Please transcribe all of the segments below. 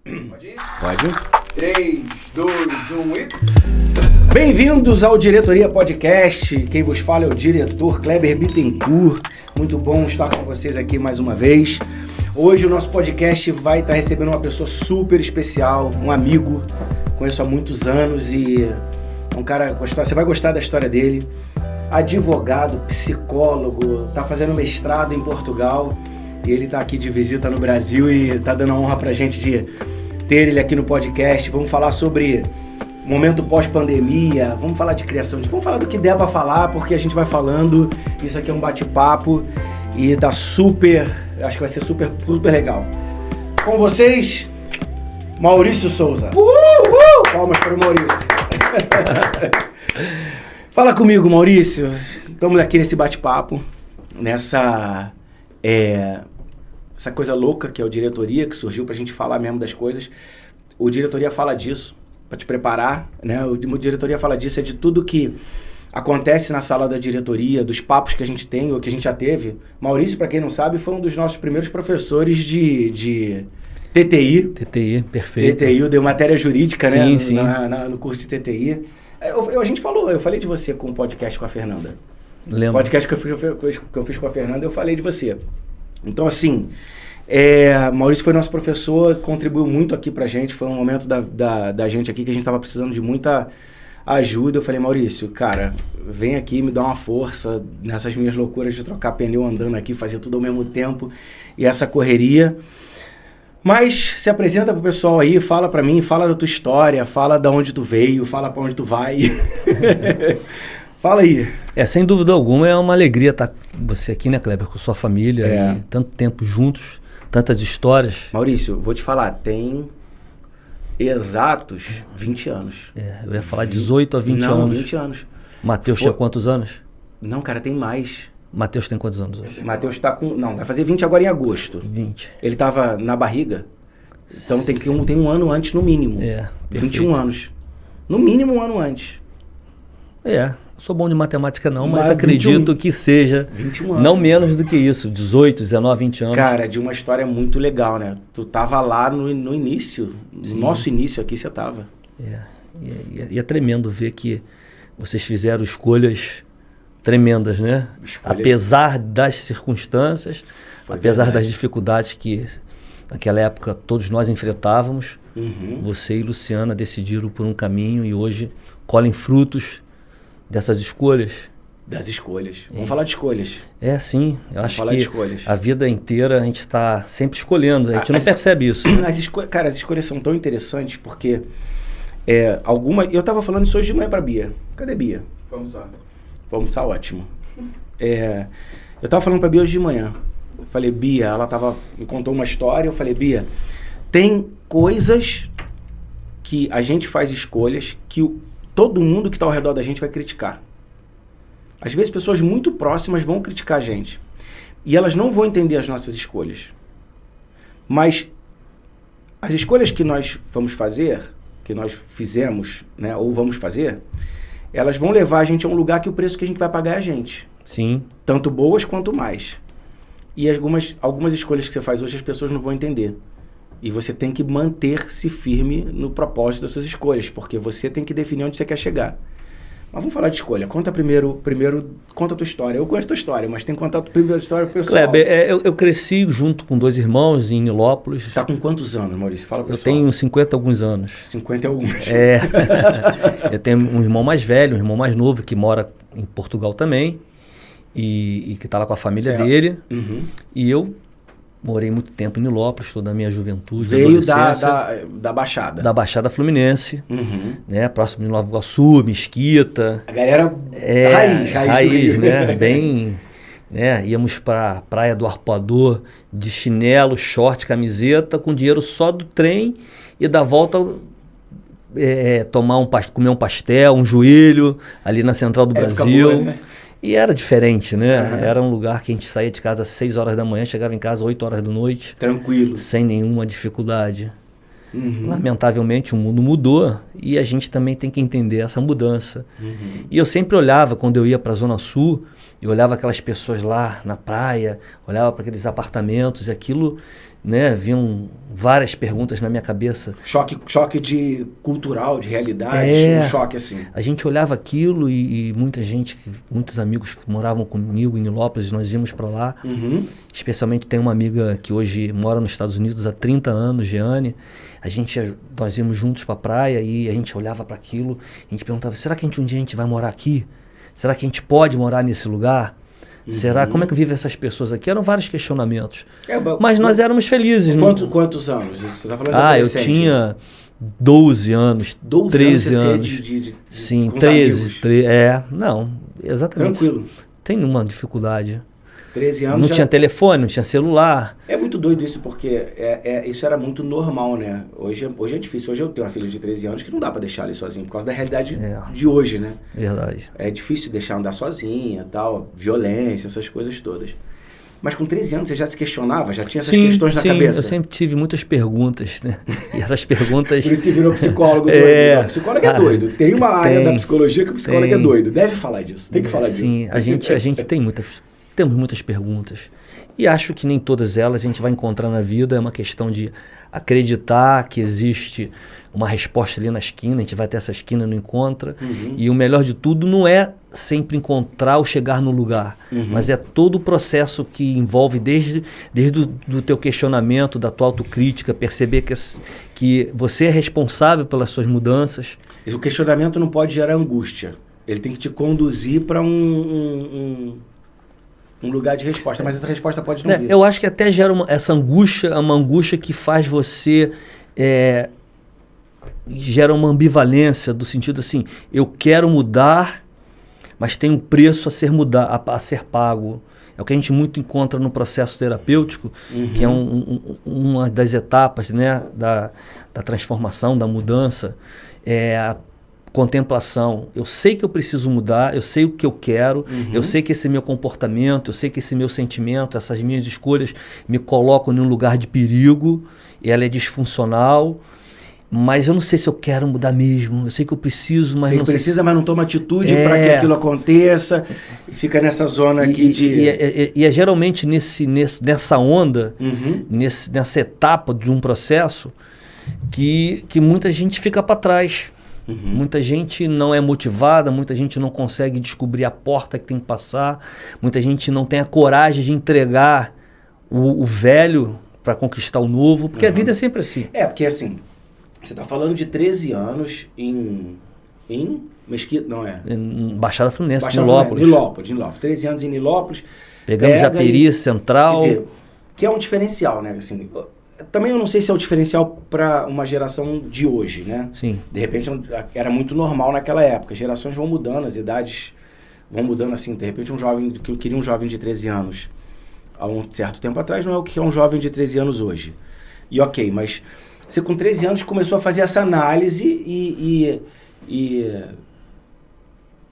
Pode ir? Pode. 3, 2, 1 e... Bem-vindos ao Diretoria Podcast. Quem vos fala é o diretor Kleber Bittencourt. Muito bom estar com vocês aqui mais uma vez. Hoje o nosso podcast vai estar recebendo uma pessoa super especial, um amigo, conheço há muitos anos e é um cara, você vai gostar da história dele. Advogado, psicólogo, tá fazendo mestrado em Portugal e ele tá aqui de visita no Brasil e tá dando a honra pra gente de ter ele aqui no podcast. Vamos falar sobre momento pós-pandemia, vamos falar de criação, vamos falar do que der pra falar, porque a gente vai falando, isso aqui é um bate-papo e tá super, acho que vai ser super legal. Com vocês, Maurício Souza. Palmas para o Maurício. Fala comigo, Maurício. Estamos aqui nesse bate-papo, nessa essa coisa louca que é o Diretoria, que surgiu pra gente falar mesmo das coisas. O Diretoria fala disso, pra te preparar, né? O Diretoria fala disso, é de tudo que acontece na sala da diretoria, dos papos que a gente tem, ou que a gente já teve. Maurício, pra quem não sabe, foi um dos nossos primeiros professores de TTI. TTI, perfeito. TTI, deu matéria jurídica, sim, né? Sim. No curso de TTI. Eu falei de você com o podcast com a Fernanda. Lembro. O podcast que eu fiz com a Fernanda, eu falei de você. Então, assim, Maurício foi nosso professor, contribuiu muito aqui pra gente. Foi um momento da gente aqui que a gente tava precisando de muita ajuda. Eu falei, Maurício, cara, vem aqui, me dá uma força nessas minhas loucuras de trocar pneu andando aqui, fazer tudo ao mesmo tempo e essa correria. Mas se apresenta pro pessoal aí, fala pra mim, fala da tua história, fala da onde tu veio, fala pra onde tu vai. Fala aí. Sem dúvida alguma, é uma alegria estar com você aqui, né, Kleber, com sua família, e tanto tempo juntos, tantas histórias. Maurício, vou te falar, tem exatos 20 anos. Eu ia falar 18 a 20 anos. Não, 20 anos. Matheus tinha quantos anos? Não, cara, tem mais. Matheus tem quantos anos hoje? Matheus tá com... Não, vai fazer 20 agora em agosto. 20. Ele tava na barriga, então tem um ano antes no mínimo. 21 anos. No mínimo um ano antes. Sou bom de matemática não, mas 21, acredito que seja 21 anos. Não menos do que isso, 18, 19, 20 anos. Cara, de uma história muito legal, né? Tu tava lá no início, Sim. no nosso início aqui você tava. E é tremendo ver que vocês fizeram escolhas tremendas, né? Apesar das circunstâncias, apesar das dificuldades que naquela época todos nós enfrentávamos, você e Luciana decidiram por um caminho e hoje colhem frutos dessas escolhas. Das escolhas. Vamos falar de escolhas. Sim. Eu acho falar que de escolhas. A vida inteira a gente está sempre escolhendo. A gente não percebe isso. Cara, as escolhas são tão interessantes porque eu tava falando isso hoje de manhã pra Bia. Cadê Bia? Vamos almoçar, ótimo. Eu tava falando pra Bia hoje de manhã. Eu falei, Bia, ela me contou uma história. Eu falei, Bia, tem coisas que a gente faz escolhas que todo mundo que está ao redor da gente vai criticar. Às vezes pessoas muito próximas vão criticar a gente. E elas não vão entender as nossas escolhas. Mas as escolhas que nós vamos fazer, que nós fizemos, né, ou vamos fazer, elas vão levar a gente a um lugar que o preço que a gente vai pagar é a gente. Sim. Tanto boas quanto mais. E algumas escolhas que você faz hoje as pessoas não vão entender. E você tem que manter-se firme no propósito das suas escolhas, porque você tem que definir onde você quer chegar. Mas vamos falar de escolha. Conta primeiro conta a tua história. Eu conheço a tua história, mas tem que contar a tua primeira história pro pessoal. Kleber, eu cresci junto com 2 irmãos em Nilópolis. Tá com quantos anos, Maurício? Fala pro pessoal. Eu tenho 50 e alguns anos. 50 e alguns. Eu tenho um irmão mais velho, um irmão mais novo, que mora em Portugal também, e que tá lá com a família dele. E eu morei muito tempo em Nilópolis, toda a minha juventude. Veio da Baixada. Da Baixada Fluminense, né? Próximo de Nova Iguaçu, Mesquita. A galera raiz, né? Bem, né? Íamos pra Praia do Arpoador de chinelo, short, camiseta, com dinheiro só do trem e da volta comer um pastel, um joelho ali na Central do Brasil. Boa, né? E era diferente, né? Era um lugar que a gente saía de casa às 6 horas da manhã, chegava em casa às 8 horas da noite. Tranquilo. Sem nenhuma dificuldade. Lamentavelmente o mundo mudou e a gente também tem que entender essa mudança. E eu sempre olhava, quando eu ia para a Zona Sul, eu olhava aquelas pessoas lá na praia, olhava para aqueles apartamentos e aquilo né? Vinham várias perguntas na minha cabeça. Choque de cultural, de realidade, um choque assim. A gente olhava aquilo e muita gente, muitos amigos que moravam comigo em Nilópolis, nós íamos para lá. Especialmente tem uma amiga que hoje mora nos Estados Unidos há 30 anos, Jeane. Nós íamos juntos para a praia e a gente olhava para aquilo, a gente perguntava, será que um dia a gente vai morar aqui? Será que a gente pode morar nesse lugar? Será? Como é que vivem essas pessoas aqui? Eram vários questionamentos. Mas nós éramos felizes. Quantos anos? Você tá falando de adolescente? Eu tinha 12 anos, 13 anos. Sim, 13. Não, exatamente. Tranquilo. Tem uma dificuldade. 13 anos não tinha telefone, não tinha celular. É muito doido isso, porque isso era muito normal, né? Hoje é difícil. Hoje eu tenho uma filha de 13 anos que não dá pra deixar ela sozinha, por causa da realidade de hoje, né? Verdade. É difícil deixar andar sozinha, tal, violência, essas coisas todas. Mas com 13 anos você já se questionava? Já tinha essas questões na cabeça? Eu sempre tive muitas perguntas, né? E essas perguntas... Por isso que virou psicólogo doido. O psicólogo é doido. Tem uma área da psicologia que o psicólogo é doido. Deve falar disso. Tem que falar disso. Sim, a gente temos muitas perguntas. E acho que nem todas elas a gente vai encontrar na vida. É uma questão de acreditar que existe uma resposta ali na esquina. A gente vai até essa esquina e não encontra. E o melhor de tudo não é sempre encontrar ou chegar no lugar. Mas é todo o processo que envolve desde do teu questionamento, da tua autocrítica, perceber que você é responsável pelas suas mudanças. E o questionamento não pode gerar angústia. Ele tem que te conduzir para um lugar de resposta, mas essa resposta pode não vir. Eu acho que até gera essa angústia, uma angústia que faz você... gera uma ambivalência do sentido assim, eu quero mudar, mas tem um preço a ser pago. É o que a gente muito encontra no processo terapêutico, que é uma das etapas, né, da transformação, da mudança, a contemplação. Eu sei que eu preciso mudar, eu sei o que eu quero, eu sei que esse meu comportamento, eu sei que esse meu sentimento, essas minhas escolhas me colocam em um lugar de perigo, e ela é disfuncional, mas eu não sei se eu quero mudar mesmo. Eu sei que eu preciso, mas não sei. Precisa, mas não toma atitude para que aquilo aconteça. E fica nessa zona aqui de... E é geralmente nessa onda, nessa etapa de um processo, que muita gente fica para trás. Muita gente não é motivada, muita gente não consegue descobrir a porta que tem que passar, muita gente não tem a coragem de entregar o velho para conquistar o novo, porque a vida é sempre assim. Porque assim... Você está falando de 13 anos em Mesquita, não é? Em Baixada Fluminense, Nilópolis. 13 anos em Nilópolis. Pegamos Japeri, Central. Quer dizer, que é um diferencial, né? Assim, também eu não sei se é o diferencial para uma geração de hoje, né? Sim. De repente era muito normal naquela época. As gerações vão mudando, as idades vão mudando assim. De repente um jovem, que eu queria um jovem de 13 anos há um certo tempo atrás, não é o que é um jovem de 13 anos hoje. E ok, mas... Você com 13 anos começou a fazer essa análise e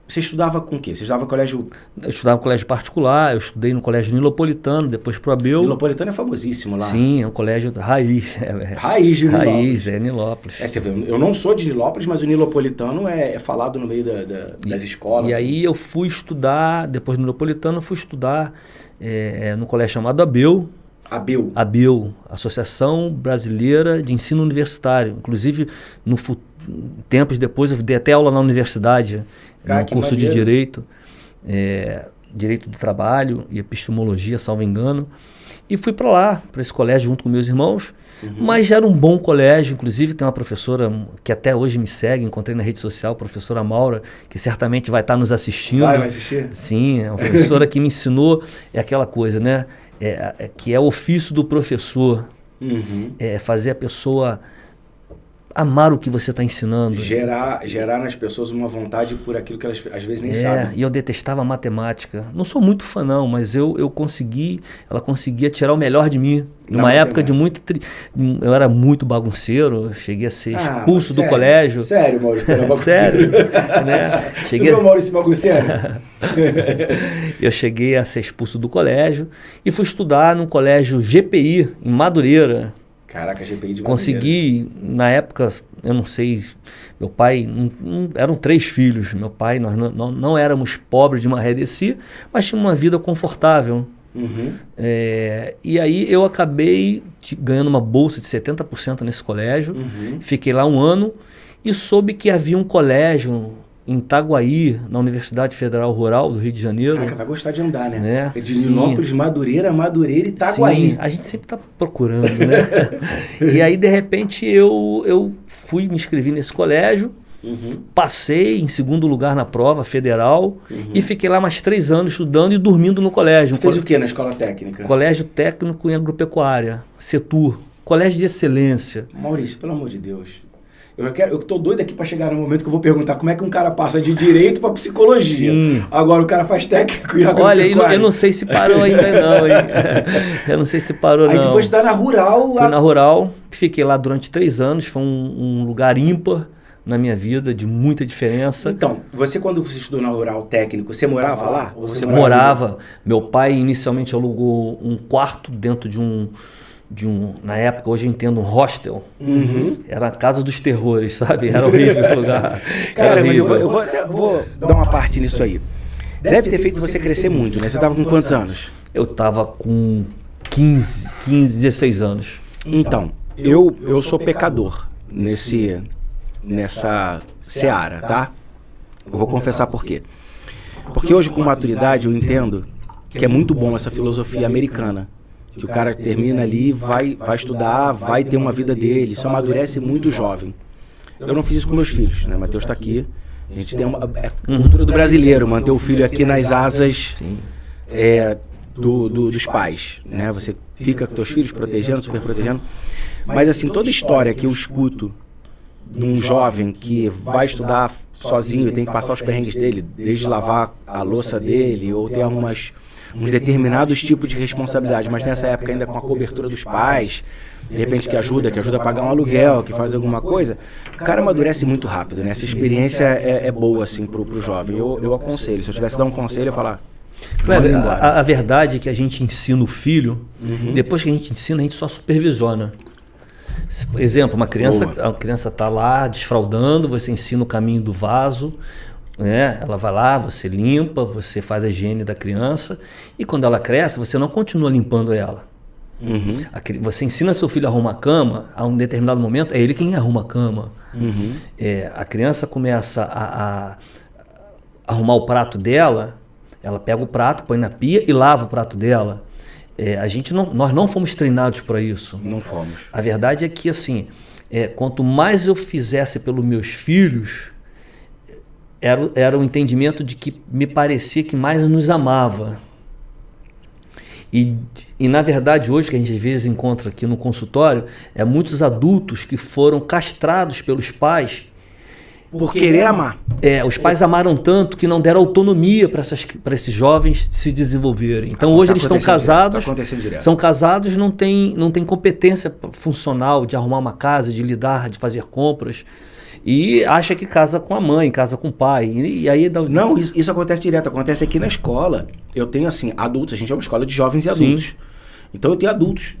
você estudava com o quê? Você estudava em colégio... Eu estudava em colégio particular, eu estudei no colégio Nilopolitano, depois pro Abel. Nilopolitano é famosíssimo lá. Sim, é um colégio raiz. Raiz de Nilópolis. Raiz, é Nilópolis. Você vê, eu não sou de Nilópolis, mas o Nilopolitano é falado no meio das escolas. E aí eu fui estudar, depois do Nilopolitano, eu fui estudar no colégio chamado Abel. Abel, Associação Brasileira de Ensino Universitário. Inclusive, tempos depois, eu dei até aula na universidade, no curso de Direito, Direito do Trabalho e Epistemologia, salvo engano. E fui para lá, para esse colégio, junto com meus irmãos. Mas já era um bom colégio. Inclusive, tem uma professora que até hoje me segue, encontrei na rede social, a professora Maura, que certamente vai estar nos assistindo. Vai assistir? Sim, é uma professora que me ensinou, aquela coisa, né? Que é o ofício do professor, fazer a pessoa amar o que você está ensinando. Gerar nas pessoas uma vontade por aquilo que elas às vezes nem sabem. E eu detestava matemática. Não sou muito fã não, mas ela conseguia tirar o melhor de mim. Numa época de muito... Eu era muito bagunceiro, cheguei a ser expulso do colégio. Sério, Maurício, era bagunceiro? Sério. Né? Tu viu o Maurício bagunceiro? Eu cheguei a ser expulso do colégio e fui estudar no colégio GPI, em Madureira. Caraca, GPI de Madureira. Consegui, na época, eu não sei, meu pai, eram 3 filhos. Meu pai, nós não éramos pobres de Maré de Si, mas tinha uma vida confortável. E aí eu acabei ganhando uma bolsa de 70% nesse colégio. Fiquei lá um ano e soube que havia um colégio em Itaguaí, na Universidade Federal Rural do Rio de Janeiro. Caraca, vai gostar de andar, né? É, De Nilópolis, Madureira e Itaguaí. Sim, a gente sempre está procurando, né? E aí, de repente, eu fui me inscrever nesse colégio, passei em segundo lugar na prova federal e fiquei lá mais 3 anos estudando e dormindo no colégio. Você fez o que na escola técnica? Colégio Técnico em Agropecuária, CETUR, colégio de excelência. Maurício, pelo amor de Deus. Eu tô doido aqui para chegar no momento que eu vou perguntar como é que um cara passa de direito para psicologia. Sim. Agora o cara faz técnico em agropecuária. Olha, eu não sei se parou ainda não, hein? Eu não sei se parou, Aí tu foi estudar na Rural. Fui na Rural, fiquei lá durante 3 anos, foi um lugar ímpar na minha vida, de muita diferença. Então, você quando você estudou na Rural técnico, você morava lá? Ou você morava. Meu pai inicialmente alugou um quarto dentro de um, na época, hoje eu entendo, um hostel. Era a casa dos terrores, sabe? Era horrível o lugar. Cara, mas eu vou dar uma parte nisso aí. Deve ter feito você crescer muito, né? Você tava com quantos anos? Eu tava com 15, 16 anos. Então, eu sou pecador nessa seara, tá? Eu vou confessar por quê. Porque hoje, com maturidade, eu entendo que é muito bom essa filosofia americana. Que o cara termina ali, vai estudar, vai ter uma vida dele, isso amadurece muito jovem. Eu não fiz isso com meus filhos, né? Matheus está aqui. A gente tem a cultura do brasileiro, manter o filho aqui nas asas dos pais, né? Você fica com teus filhos protegendo, super protegendo. Mas assim, toda história que eu escuto de um jovem que vai estudar sozinho e tem que passar os perrengues dele, desde lavar a louça dele ou ter uns determinados tipos de responsabilidade, mas nessa época ainda com a cobertura dos pais, de repente que ajuda a pagar um aluguel, que faz alguma coisa, o cara amadurece muito rápido, né? Essa experiência é boa, assim, pro jovem. Eu aconselho, se eu tivesse dar um conselho, eu ia falar... A verdade é que a gente ensina o filho, depois que a gente ensina, a gente só supervisiona. Por exemplo, a criança está lá desfraldando, você ensina o caminho do vaso, né? Ela vai lá, você limpa, você faz a higiene da criança e quando ela cresce, você não continua limpando ela. Você ensina seu filho a arrumar a cama, a um determinado momento, é ele quem arruma a cama. A criança começa a arrumar o prato dela, ela pega o prato, põe na pia e lava o prato dela. Nós não fomos treinados para isso. Não fomos. A verdade é que, assim, quanto mais eu fizesse pelos meus filhos, era o entendimento de que me parecia que mais nos amava. E na verdade, hoje, que a gente às vezes encontra aqui no consultório, muitos adultos que foram castrados pelos pais. Por querer amar. Os pais amaram tanto que não deram autonomia para esses jovens se desenvolverem. Então hoje eles estão casados, são casados, não tem competência funcional de arrumar uma casa, de lidar, de fazer compras. E acha que casa com a mãe, casa com o pai. E aí Não, isso acontece direto, acontece aqui na escola. Eu tenho assim, adultos, a gente é uma escola de jovens e adultos. Sim. Então eu tenho adultos.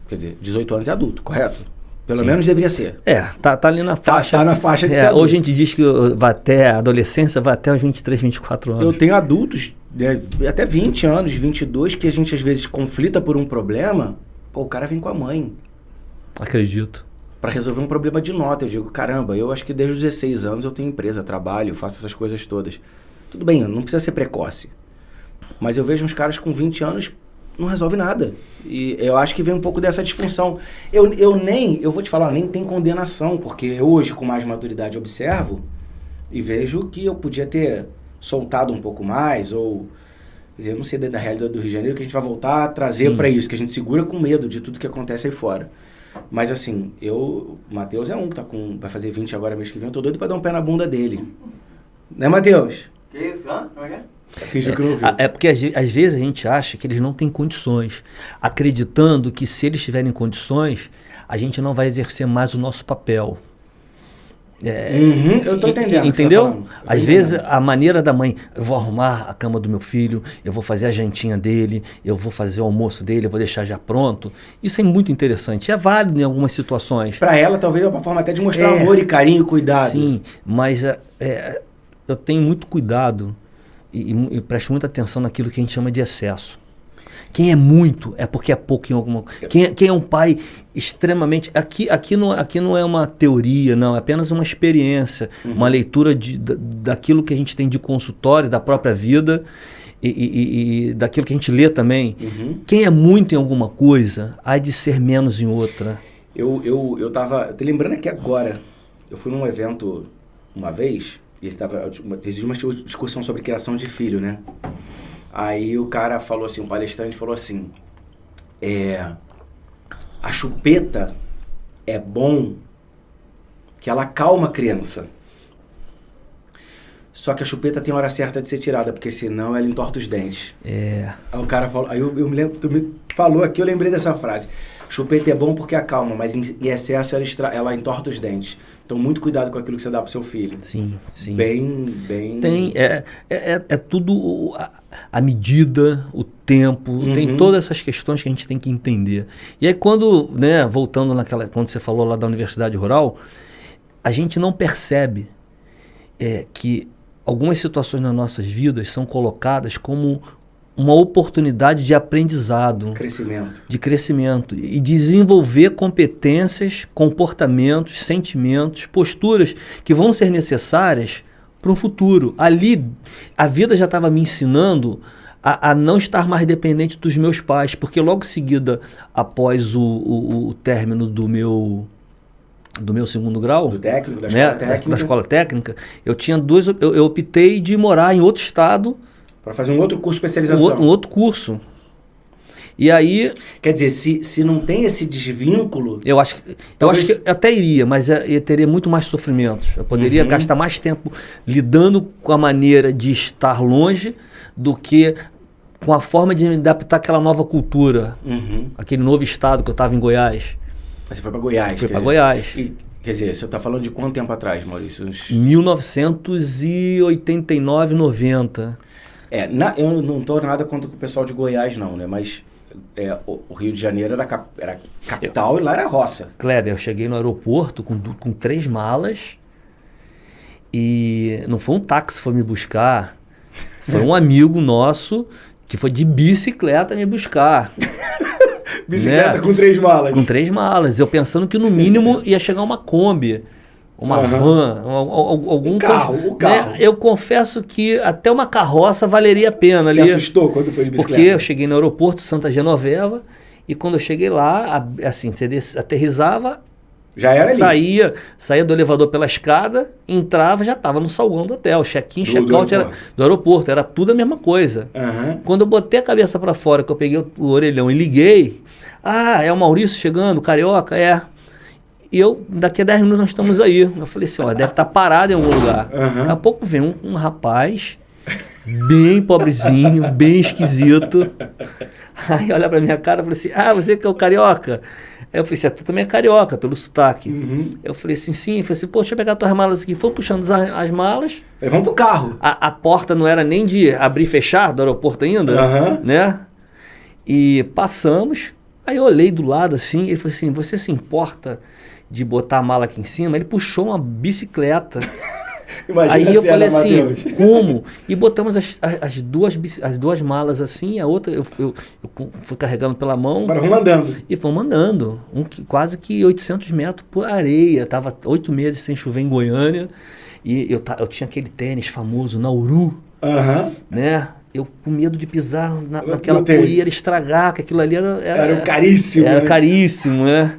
Quer dizer, 18 anos é adulto, correto? Pelo menos deveria ser. Tá ali na faixa. Tá na faixa de ser adulto. Hoje a gente diz que vai até a adolescência, vai até os 23, 24 anos. Eu tenho adultos, até 20 anos, 22, que a gente às vezes conflita por um problema. Pô, o cara vem com a mãe. Acredito. Para resolver um problema de nota. Eu digo, caramba, eu acho que desde os 16 anos eu tenho empresa, trabalho, faço essas coisas todas. Tudo bem, não precisa ser precoce. Mas eu vejo uns caras com 20 anos... não resolve nada. E eu acho que vem um pouco dessa disfunção. Eu vou te falar, nem tem condenação, porque hoje, com mais maturidade, observo e vejo que eu podia ter soltado um pouco mais, ou... Quer dizer, eu não sei da realidade do Rio de Janeiro, que a gente vai voltar a trazer para isso, que a gente segura com medo de tudo que acontece aí fora. Mas assim, o Matheus é um que vai fazer 20 agora mês que vem, eu tô doido pra dar um pé na bunda dele. Né, Matheus? Que isso? Hã? Como é que é? Finge que não ouviu. Porque às vezes a gente acha que eles não têm condições, acreditando que se eles tiverem condições, a gente não vai exercer mais o nosso papel. Eu tô entendendo. Entendeu? Às vezes a maneira da mãe, eu vou arrumar a cama do meu filho, eu vou fazer a jantinha dele, eu vou fazer o almoço dele, eu vou deixar já pronto. Isso é muito interessante, é válido em algumas situações. Para ela talvez é uma forma até de mostrar amor e carinho e cuidado. Sim, mas eu tenho muito cuidado e presto muita atenção naquilo que a gente chama de excesso. Quem é muito é porque é pouco em alguma coisa. Quem é um pai extremamente... Aqui não é uma teoria, não. É apenas uma experiência. Uma leitura daquilo que a gente tem de consultório, da própria vida e daquilo que a gente lê também. Quem é muito em alguma coisa, há de ser menos em outra. Eu tava... Tô lembrando aqui agora. Eu fui num evento uma vez... E ele teve uma discussão sobre criação de filho, né? Aí o cara falou assim, um palestrante falou assim, a chupeta é bom que ela acalma a criança. Só que a chupeta tem a hora certa de ser tirada, porque senão ela entorta os dentes. Aí o cara falou, aí eu me lembro, tu me falou aqui, eu lembrei dessa frase. Chupeta é bom porque acalma, mas em excesso ela entorta os dentes. Então, muito cuidado com aquilo que você dá pro seu filho. Sim, sim. Bem... É tudo a medida, o tempo, tem todas essas questões que a gente tem que entender. E aí quando, né, voltando quando você falou lá da Universidade Rural, a gente não percebe que algumas situações nas nossas vidas são colocadas como uma oportunidade de aprendizado, de crescimento e desenvolver competências, comportamentos, sentimentos, posturas que vão ser necessárias para um futuro. Ali, a vida já estava me ensinando a não estar mais dependente dos meus pais, porque logo em seguida, após o término do meu segundo grau, do técnico, da escola técnica, da escola técnica, eu optei de morar em outro estado. Para fazer um outro curso de especialização. Um outro curso. E aí... Quer dizer, se não tem esse desvínculo... Eu acho que até iria, mas eu teria muito mais sofrimentos. Eu poderia gastar mais tempo lidando com a maneira de estar longe do que com a forma de me adaptar àquela nova cultura. Aquele novo estado que eu estava em Goiás. Você foi para Goiás? Fui para Goiás. Quer dizer, você está falando de quanto tempo atrás, Maurício? 1989, 90. Eu não estou nada contra o pessoal de Goiás, não, né? Mas o Rio de Janeiro era capital e lá era roça. Kleber, eu cheguei no aeroporto com 3 malas e não foi um táxi que foi me buscar, foi um amigo nosso que foi de bicicleta me buscar. Bicicleta com 3 malas? Com 3 malas. Eu pensando que no mínimo ia chegar uma Kombi. Uma van, algum carro. Né? Eu confesso que até uma carroça valeria a pena. Você assustou quando foi de bicicleta? Porque eu cheguei no aeroporto Santa Genoveva e quando eu cheguei lá, assim, aterrissava, já era ali. Saía do elevador pela escada, entrava, já estava no saguão do hotel. Check-in, check-out do aeroporto, era tudo a mesma coisa. Quando eu botei a cabeça para fora, que eu peguei o orelhão e liguei, é o Maurício chegando, carioca, E daqui a 10 minutos nós estamos aí. Eu falei assim, deve estar parado em algum lugar. Daqui a pouco vem um rapaz, bem pobrezinho, bem esquisito. Aí olha pra minha cara e falou assim, você que é o carioca? Aí eu falei assim, tu também é carioca, pelo sotaque. Eu falei assim, sim. Eu falei assim, deixa eu pegar tuas malas aqui. Foi puxando as malas. Vamos pro carro. A porta não era nem de abrir e fechar do aeroporto ainda, né? E passamos. Aí eu olhei do lado assim, ele falou assim, você se importa de botar a mala aqui em cima? Ele puxou uma bicicleta. Aí eu falei assim, Mateus, como? E botamos as duas malas assim, a outra eu fui carregando pela mão. Agora vamos andando. E fomos andando, quase que 800 metros por areia. Tava 8 meses sem chover em Goiânia. E eu tinha aquele tênis famoso, Nauru, né? Eu com medo de pisar naquela poeira, estragar, que aquilo ali era caríssimo. Era caríssimo, né?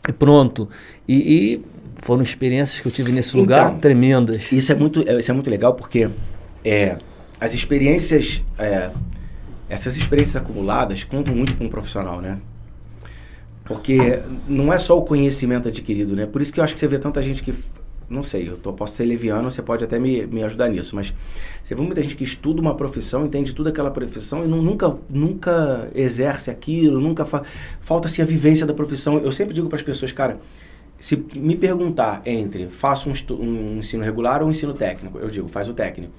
E pronto. E foram experiências que eu tive nesse lugar tremendas. Isso é muito legal porque as experiências, essas experiências acumuladas contam muito para um profissional, né? Porque não é só o conhecimento adquirido, né? Por isso que eu acho que você vê tanta gente que... Não sei, posso ser leviano, você pode até me ajudar nisso, mas você vê muita gente que estuda uma profissão, entende tudo aquela profissão e nunca exerce aquilo, falta-se a vivência da profissão. Eu sempre digo para as pessoas, cara, se me perguntar entre faço um ensino regular ou um ensino técnico, eu digo, faz o técnico.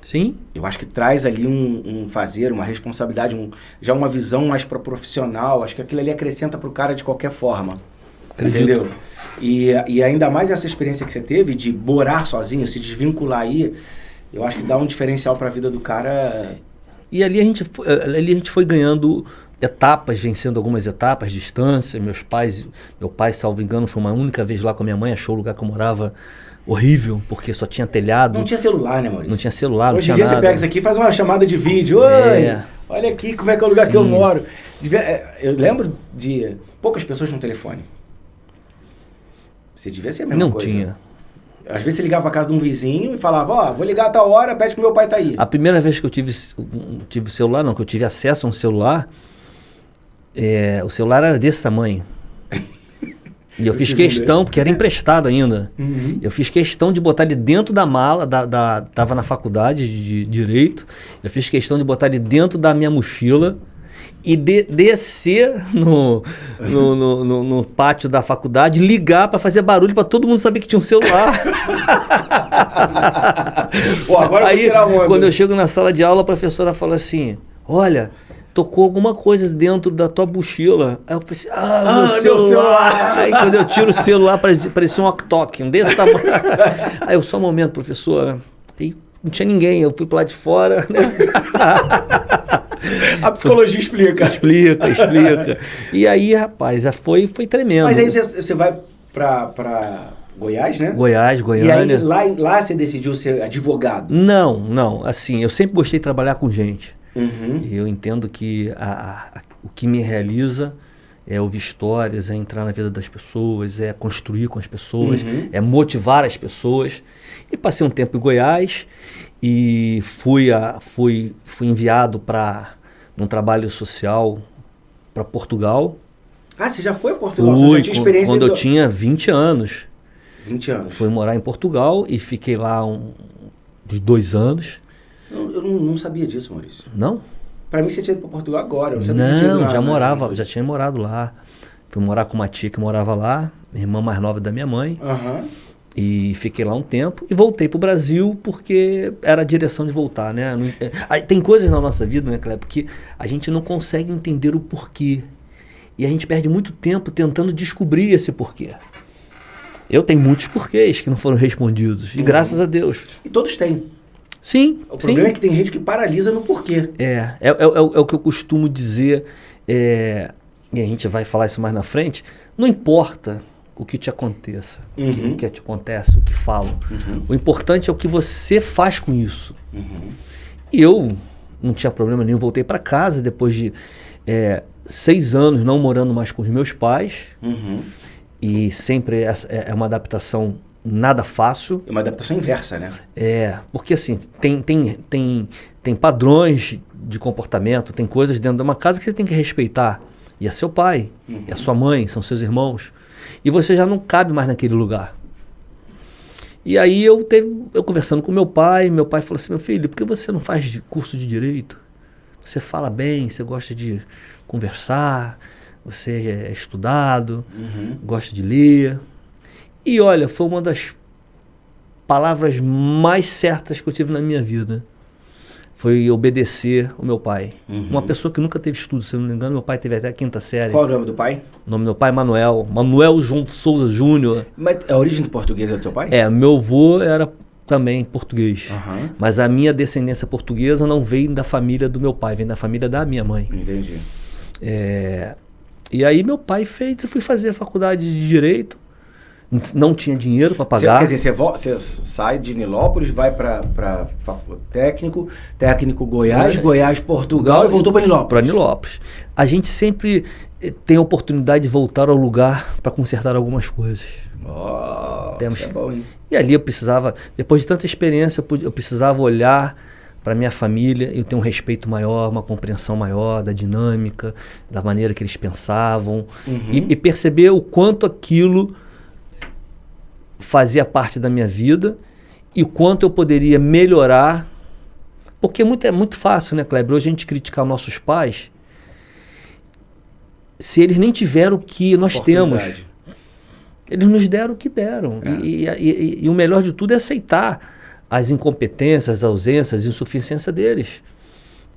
Sim. Eu acho que traz ali um fazer, uma responsabilidade, já uma visão mais profissional, acho que aquilo ali acrescenta para o cara de qualquer forma. Acredito. Entendeu? E ainda mais essa experiência que você teve de morar sozinho, se desvincular aí, eu acho que dá um diferencial para a vida do cara E ali a gente foi ganhando etapas, vencendo algumas etapas, distância. Meu pai, salvo engano, foi uma única vez lá com a minha mãe, achou o lugar que eu morava horrível, porque só tinha telhado. Não tinha celular, né, Maurício? Não tinha celular, Hoje não em tinha dia nada. você pega isso aqui e faz uma chamada de vídeo. Oi, olha aqui como é que é o lugar que eu moro. Eu lembro de poucas pessoas no telefone. Você devia ser a mesma coisa. Não tinha. Às vezes você ligava pra casa de um vizinho e falava, vou ligar a tal hora, pede pro meu pai tá aí. A primeira vez que eu tive celular, não, que eu tive acesso a um celular, o celular era desse tamanho. E eu fiz questão, porque era emprestado ainda. Uhum. Eu fiz questão de botar ele dentro da mala, tava na faculdade de Direito, eu fiz questão de botar ele dentro da minha mochila e descer no pátio da faculdade, ligar para fazer barulho para todo mundo saber que tinha um celular. Pô, agora eu vou tirar onda. Quando eu chego na sala de aula, a professora fala assim, olha, tocou alguma coisa dentro da tua mochila. Aí eu falei assim, meu celular. Aí quando eu tiro o celular, parecia um walkie-talkie, desse tamanho. Aí eu, só um momento, professora. Aí não tinha ninguém, eu fui para lá de fora, né? A psicologia explica. Explica. E aí, rapaz, foi tremendo. Mas aí você vai pra Goiás, né? Goiânia. E aí lá você decidiu ser advogado? Não. Assim, eu sempre gostei de trabalhar com gente. Uhum. Eu entendo que o que me realiza é ouvir histórias, é entrar na vida das pessoas, é construir com as pessoas, é motivar as pessoas. E passei um tempo em Goiás e fui enviado para um trabalho social para Portugal. Ah, você já foi a Portugal? Você já tinha experiência quando eu tinha 20 anos. 20 anos. Fui morar em Portugal e fiquei lá uns 2 anos. Eu não sabia disso, Maurício. Não? Pra mim você tinha ido pra Portugal agora. Eu não sabia que tinha ido lá, já tinha morado lá. Fui morar com uma tia que morava lá, minha irmã mais nova da minha mãe. Aham. E fiquei lá um tempo e voltei pro Brasil porque era a direção de voltar, né? Tem coisas na nossa vida, né, Kleber, que a gente não consegue entender o porquê. E a gente perde muito tempo tentando descobrir esse porquê. Eu tenho muitos porquês que não foram respondidos. E graças a Deus. E todos têm. Sim. O problema é que tem gente que paralisa no porquê. É o que eu costumo dizer, e a gente vai falar isso mais na frente, não importa o que te aconteça, o que te acontece, o que falam. O importante é o que você faz com isso. E eu não tinha problema nenhum, voltei para casa depois de 6 anos não morando mais com os meus pais. E sempre é uma adaptação nada fácil. É uma adaptação inversa, né? Porque assim, tem padrões de comportamento, tem coisas dentro de uma casa que você tem que respeitar. E é seu pai, e a sua mãe, são seus irmãos. E você já não cabe mais naquele lugar. E aí eu conversando com meu pai falou assim, meu filho, por que você não faz curso de direito? Você fala bem, você gosta de conversar, você é estudado, gosta de ler. E olha, foi uma das palavras mais certas que eu tive na minha vida. Foi obedecer o meu pai. Uma pessoa que nunca teve estudo, se eu não me engano, meu pai teve até a 5ª série. Qual é o nome do pai? O nome do meu pai é Manuel João Souza Júnior. Mas a origem do português é do seu pai? Meu avô era também português. Mas a minha descendência portuguesa não veio da família do meu pai, vem da família da minha mãe. Entendi. E aí meu pai fez, eu fui fazer a faculdade de Direito. Não tinha dinheiro para pagar. Quer dizer, você sai de Nilópolis, vai para técnico Goiás, Goiás, Portugal e voltou para Nilópolis. Para Nilópolis. A gente sempre tem a oportunidade de voltar ao lugar para consertar algumas coisas. Isso é bom, hein? E ali eu precisava, depois de tanta experiência, eu precisava olhar para minha família e ter um respeito maior, uma compreensão maior da dinâmica, da maneira que eles pensavam e perceber o quanto aquilo fazia parte da minha vida e o quanto eu poderia melhorar, porque é muito fácil, né, Kleber? Hoje a gente criticar nossos pais se eles nem tiveram o que nós temos. Eles nos deram o que deram. E o melhor de tudo é aceitar as incompetências, as ausências, as insuficiências deles.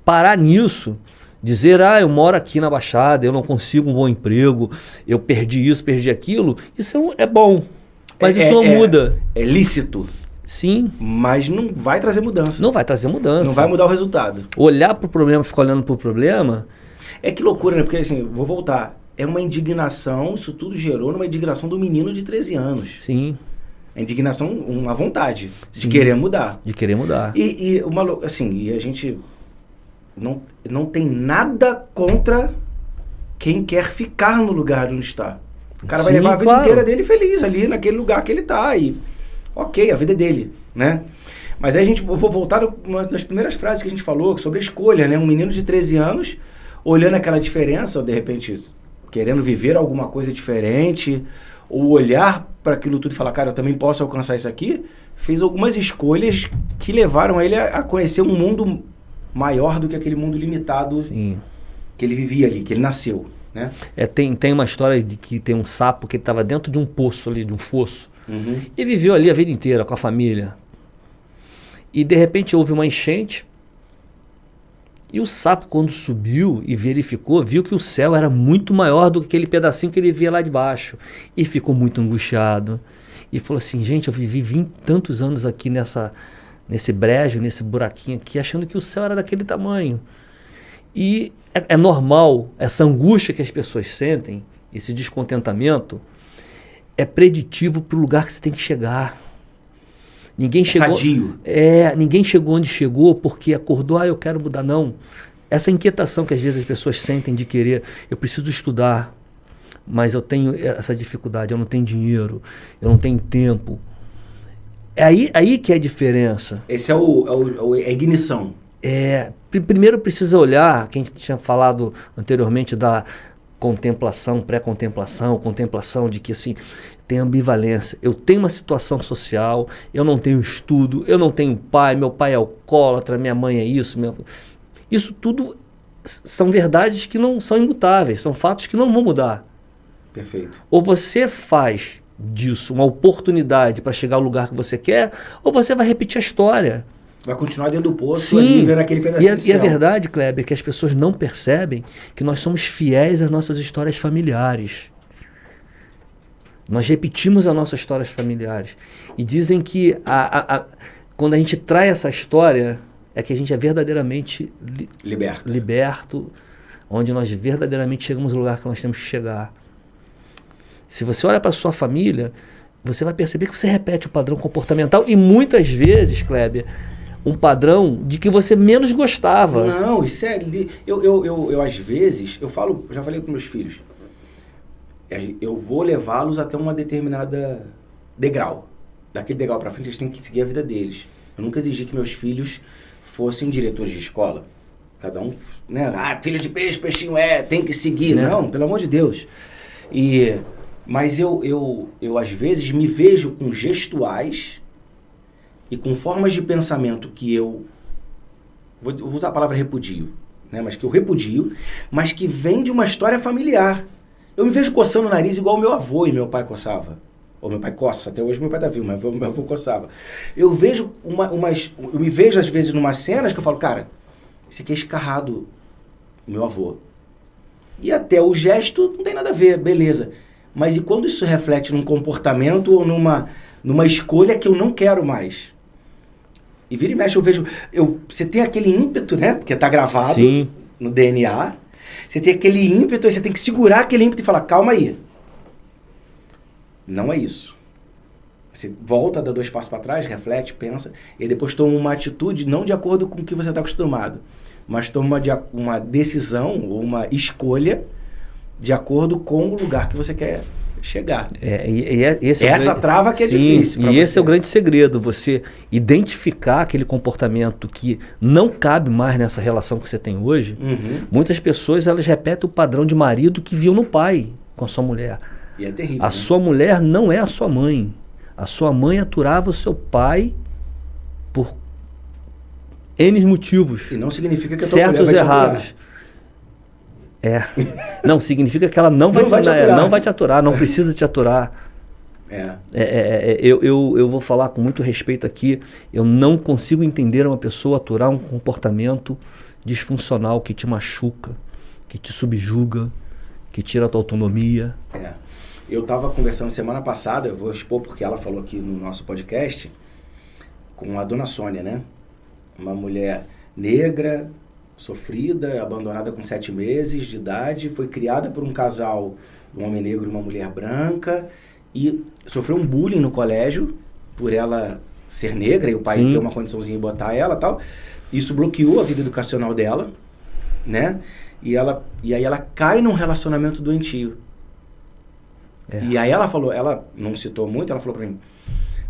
Parar nisso, dizer, eu moro aqui na Baixada, eu não consigo um bom emprego, eu perdi isso, perdi aquilo, isso é bom. Mas isso não muda. É lícito. Sim. Mas não vai trazer mudança. Não vai trazer mudança. Não vai mudar o resultado. Olhar pro problema, ficar olhando pro problema... É que loucura, né? Porque assim, vou voltar. É uma indignação, isso tudo gerou numa indignação do menino de 13 anos. Sim. A indignação, uma vontade de Sim. querer mudar. De querer mudar. E a gente não tem nada contra quem quer ficar no lugar onde está. O cara vai Sim, levar a vida claro. inteira dele feliz ali, naquele lugar que ele tá. E ok, a vida é dele, né? Mas aí eu vou voltar numa das primeiras frases que a gente falou sobre a escolha, né? Um menino de 13 anos, olhando aquela diferença, ou de repente querendo viver alguma coisa diferente, ou olhar para aquilo tudo e falar, cara, eu também posso alcançar isso aqui, fez algumas escolhas que levaram ele a conhecer um mundo maior do que aquele mundo limitado. Sim. Que ele vivia ali, que ele nasceu, né? Tem uma história de que tem um sapo que estava dentro de um poço ali, de um fosso. Uhum. E viveu ali a vida inteira com a família. E de repente houve uma enchente. E o sapo, quando subiu e verificou, viu que o céu era muito maior do que aquele pedacinho que ele via lá de baixo. E ficou muito angustiado. E falou assim, gente, eu vivi 20 tantos anos aqui nesse brejo, nesse buraquinho aqui, achando que o céu era daquele tamanho. E é normal, essa angústia que as pessoas sentem, esse descontentamento, é preditivo para o lugar que você tem que chegar. Ninguém chegou, sadio. Ninguém chegou onde chegou porque acordou, eu quero mudar, não. Essa inquietação que às vezes as pessoas sentem de querer, eu preciso estudar, mas eu tenho essa dificuldade, eu não tenho dinheiro, eu não tenho tempo. É aí que é a diferença. Esse é a ignição. Primeiro precisa olhar, que a gente tinha falado anteriormente da contemplação, pré-contemplação, contemplação de que assim, tem ambivalência. Eu tenho uma situação social, eu não tenho estudo, eu não tenho pai, meu pai é alcoólatra, minha mãe é isso. Isso tudo são verdades que não são imutáveis, são fatos que não vão mudar. Perfeito. Ou você faz disso uma oportunidade para chegar ao lugar que você quer, ou você vai repetir a história. Vai continuar dentro do poço, Sim, ali, vendo aquele pedacinho de e a céu. verdade, Kleber, é que as pessoas não percebem que nós somos fiéis às nossas histórias familiares. Nós repetimos as nossas histórias familiares. E dizem que quando a gente trai essa história, é que a gente é verdadeiramente liberto, onde nós verdadeiramente chegamos no lugar que nós temos que chegar. Se você olha para a sua família, você vai perceber que você repete o padrão comportamental e muitas vezes, Kleber, um padrão de que você menos gostava. Não, isso é... Eu às vezes, já falei para meus filhos, eu vou levá-los até uma determinada degrau. Daquele degrau para frente, eles têm que seguir a vida deles. Eu nunca exigi que meus filhos fossem diretores de escola. Cada um, né? Filho de peixe, peixinho tem que seguir. Não, pelo amor de Deus. Mas eu às vezes me vejo com gestuais e com formas de pensamento que eu vou usar a palavra repudio, né? Mas que eu repudio, mas que vem de uma história familiar. Eu me vejo coçando o nariz igual meu avô e meu pai coçava. Ou meu pai coça, até hoje meu pai tá vivo, mas meu avô coçava. Eu vejo eu me vejo às vezes numa cenas que eu falo, cara, esse aqui é escarrado meu avô. E até o gesto não tem nada a ver, beleza. Mas e quando isso reflete num comportamento ou numa escolha que eu não quero mais? E vira e mexe, eu vejo... você tem aquele ímpeto, né? Porque tá gravado Sim. no DNA. Você tem aquele ímpeto, aí você tem que segurar aquele ímpeto e falar, calma aí. Não é isso. Você volta, dá 2 passos para trás, reflete, pensa, e depois toma uma atitude não de acordo com o que você está acostumado, mas toma uma decisão ou uma escolha de acordo com o lugar que você quer chegar. Essa trava que é difícil para você. E esse é o grande segredo, você identificar aquele comportamento que não cabe mais nessa relação que você tem hoje. Uhum. Muitas pessoas elas repetem o padrão de marido que viu no pai com a sua mulher. E é terrível. A sua mulher não é a sua mãe. A sua mãe aturava o seu pai por N motivos. E não significa que a tua certos mulher vai te errados. Não, significa que ela não vai te aturar, não precisa te aturar. Eu vou falar com muito respeito aqui, eu não consigo entender uma pessoa aturar um comportamento disfuncional que te machuca, que te subjuga, que tira a tua autonomia. Eu estava conversando semana passada, eu vou expor porque ela falou aqui no nosso podcast, com a dona Sônia, né? Uma mulher negra, sofrida, abandonada com 7 meses de idade, foi criada por um casal, um homem negro e uma mulher branca, e sofreu um bullying no colégio por ela ser negra e o pai Sim. ter uma condiçãozinha e botar ela e tal. Isso bloqueou a vida educacional dela, né? E aí ela cai num relacionamento doentio. E aí ela falou, ela não citou muito, ela falou pra mim,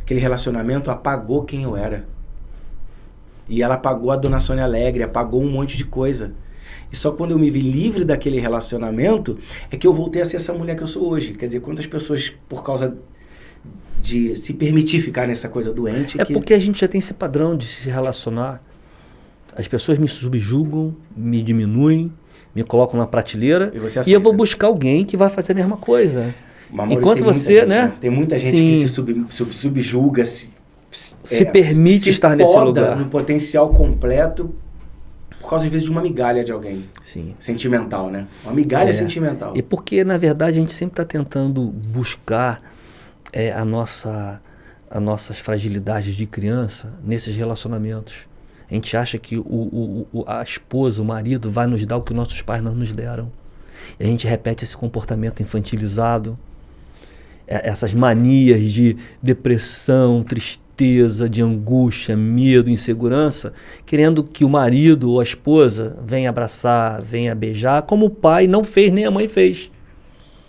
aquele relacionamento apagou quem eu era. E ela apagou a dona Sônia Alegre, apagou um monte de coisa. E só quando eu me vi livre daquele relacionamento é que eu voltei a ser essa mulher que eu sou hoje. Quer dizer, quantas pessoas, por causa de se permitir ficar nessa coisa doente... Porque a gente já tem esse padrão de se relacionar. As pessoas me subjugam, me diminuem, me colocam na prateleira e eu vou buscar alguém que vai fazer a mesma coisa. Maurício, enquanto você, né? Tem muita gente que se subjuga, se permite estar nesse lugar. No potencial completo por causa, às vezes, de uma migalha de alguém. Sim. Sentimental, né? Uma migalha sentimental. E porque, na verdade, a gente sempre está tentando buscar as nossas fragilidades de criança nesses relacionamentos. A gente acha que a esposa, o marido, vai nos dar o que nossos pais não nos deram. E a gente repete esse comportamento infantilizado, essas manias de depressão, tristeza, de angústia, medo, insegurança, querendo que o marido ou a esposa venha abraçar, venha beijar, como o pai não fez, nem a mãe fez.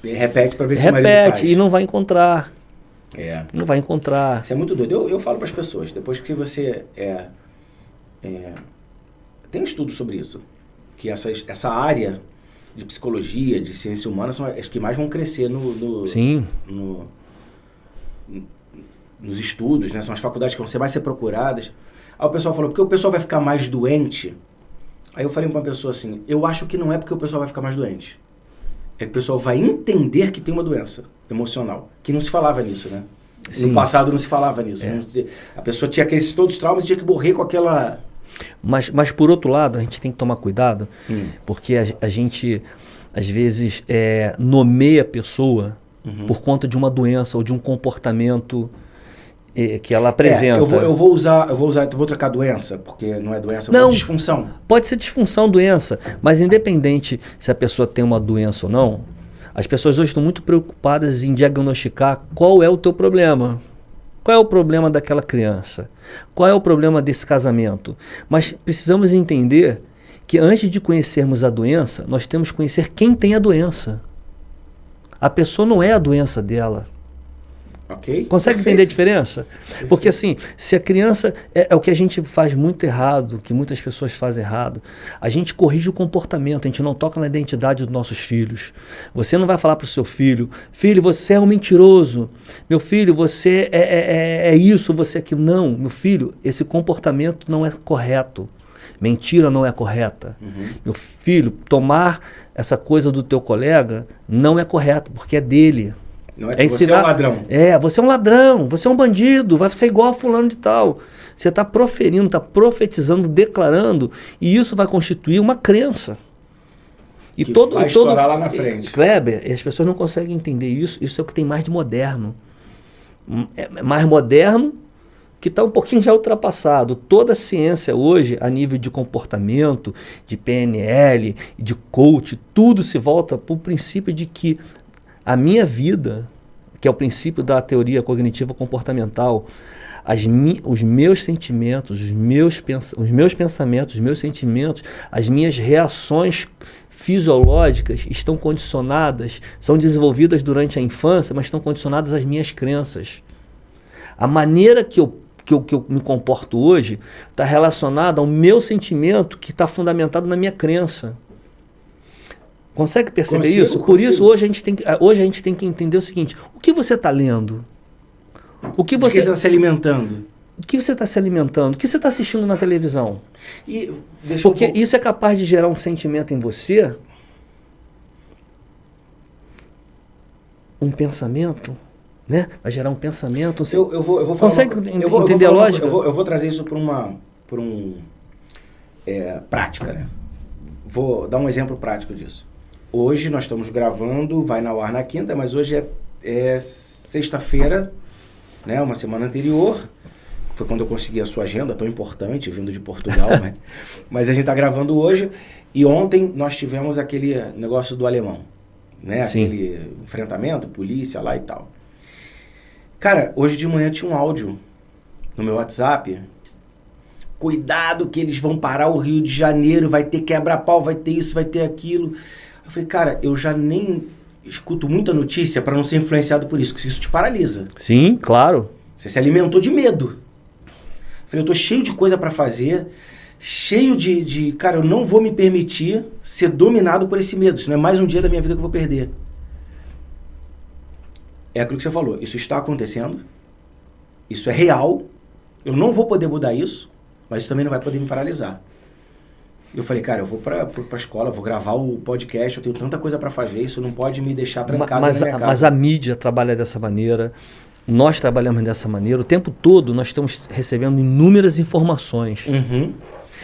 Ele repete para ver se o marido faz. Repete e não vai encontrar. Não vai encontrar. Isso é muito doido. Eu falo para as pessoas, depois que você... tem estudo sobre isso, que essa área de psicologia, de ciência humana, são as que mais vão crescer nos estudos, né? São as faculdades que vão mais ser procuradas. Aí o pessoal falou, porque o pessoal vai ficar mais doente? Aí eu falei para uma pessoa assim, eu acho que não é porque o pessoal vai ficar mais doente. É que o pessoal vai entender que tem uma doença emocional, que não se falava nisso, né? Sim. No passado não se falava nisso. A pessoa tinha todos os traumas e tinha que morrer com aquela... Mas por outro lado, a gente tem que tomar cuidado, porque a gente, às vezes, nomeia a pessoa por conta de uma doença ou de um comportamento que ela apresenta. Eu vou trocar doença, porque não é doença, é disfunção. Pode ser disfunção, doença, mas independente se a pessoa tem uma doença ou não, as pessoas hoje estão muito preocupadas em diagnosticar qual é o teu problema. Qual é o problema daquela criança? Qual é o problema desse casamento? Mas precisamos entender que antes de conhecermos a doença, nós temos que conhecer quem tem a doença. A pessoa não é a doença dela. Ok. Consegue entender a diferença? Porque assim, se a criança... É o que a gente faz muito errado, que muitas pessoas fazem errado. A gente corrige o comportamento, a gente não toca na identidade dos nossos filhos. Você não vai falar para o seu filho, filho, você é um mentiroso. Meu filho, você é isso, você é aquilo. Não, meu filho, esse comportamento não é correto. Mentira não é correta. Meu filho, tomar essa coisa do teu colega não é correto, porque é dele. Não é que você é um ladrão. Você é um ladrão, você é um bandido, vai ser igual a fulano de tal. Você está proferindo, está profetizando, declarando, e isso vai constituir uma crença. E que vai estourar lá na frente. Kleber, as pessoas não conseguem entender isso. Isso é o que tem mais de moderno. É mais moderno, que está um pouquinho já ultrapassado. Toda a ciência hoje, a nível de comportamento, de PNL, de coach, tudo se volta para o princípio de que a minha vida, que é o princípio da teoria cognitiva comportamental, os meus sentimentos, os meus pensamentos, os meus sentimentos, as minhas reações fisiológicas estão condicionadas, são desenvolvidas durante a infância, mas estão condicionadas às minhas crenças. A maneira que eu me comporto hoje está relacionada ao meu sentimento que está fundamentado na minha crença. Consegue perceber isso? Por isso, hoje a gente tem que entender o seguinte: o que você está lendo? O que você está se alimentando? O que você está se alimentando? O que você está assistindo na televisão? Porque isso é capaz de gerar um sentimento em você, um pensamento, né? Vai gerar um pensamento. Eu vou falar. Consegue entender a lógica? Eu vou trazer isso para prática, né? Vou dar um exemplo prático disso. Hoje nós estamos gravando, vai ao ar na quinta, mas hoje é sexta-feira, né? Uma semana anterior. Foi quando eu consegui a sua agenda, tão importante, vindo de Portugal, né? Mas a gente tá gravando hoje e ontem nós tivemos aquele negócio do alemão, né? Sim. Aquele enfrentamento, polícia lá e tal. Cara, hoje de manhã tinha um áudio no meu WhatsApp. Cuidado que eles vão parar o Rio de Janeiro, vai ter quebra-pau, vai ter isso, vai ter aquilo. Eu falei, cara, eu já nem escuto muita notícia para não ser influenciado por isso, porque isso te paralisa. Sim, claro. Você se alimentou de medo. Eu falei, eu tô cheio de coisa para fazer, cheio de... Cara, eu não vou me permitir ser dominado por esse medo. Isso não é mais um dia da minha vida que eu vou perder. É aquilo que você falou. Isso está acontecendo. Isso é real. Eu não vou poder mudar isso, mas isso também não vai poder me paralisar. Eu falei, cara, eu vou pra escola, vou gravar o podcast, eu tenho tanta coisa para fazer, isso não pode me deixar trancado na minha casa. Mas a mídia trabalha dessa maneira, nós trabalhamos dessa maneira, o tempo todo nós estamos recebendo inúmeras informações. Uhum.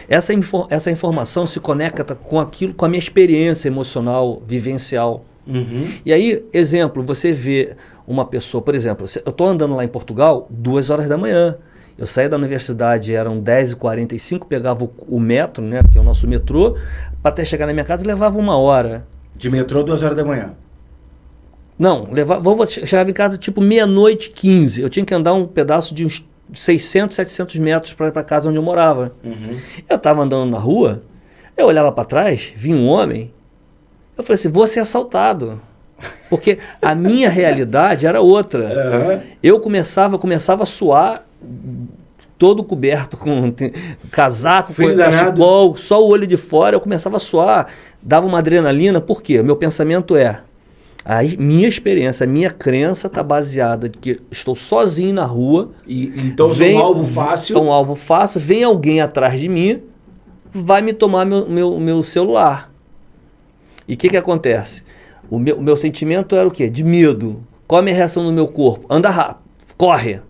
Essa informação se conecta com aquilo, com a minha experiência emocional, vivencial. Uhum. E aí, exemplo, você vê uma pessoa, por exemplo, eu estou andando lá em Portugal 2 horas da manhã. Eu saí da universidade, eram 10h45, pegava o metro, né, que é o nosso metrô, para até chegar na minha casa levava 1 hora. De metrô, 2 horas da manhã? Não, chegava em casa tipo 00:15. Eu tinha que andar um pedaço de uns 600, 700 metros para ir para casa onde eu morava. Uhum. Eu estava andando na rua, eu olhava para trás, vi um homem, eu falei assim, vou ser assaltado. Porque a minha realidade era outra. Uhum. Eu começava a suar, todo coberto com casaco, com cachecol, só o olho de fora, eu começava a suar, dava uma adrenalina. Por quê? Meu pensamento é, a minha experiência, a minha crença está baseada de que estou sozinho na rua. Então eu sou um alvo fácil. Um alvo fácil, vem alguém atrás de mim, vai me tomar meu celular. E o que acontece? O meu sentimento era o quê? De medo. Qual a minha reação no meu corpo? Anda rápido, corre.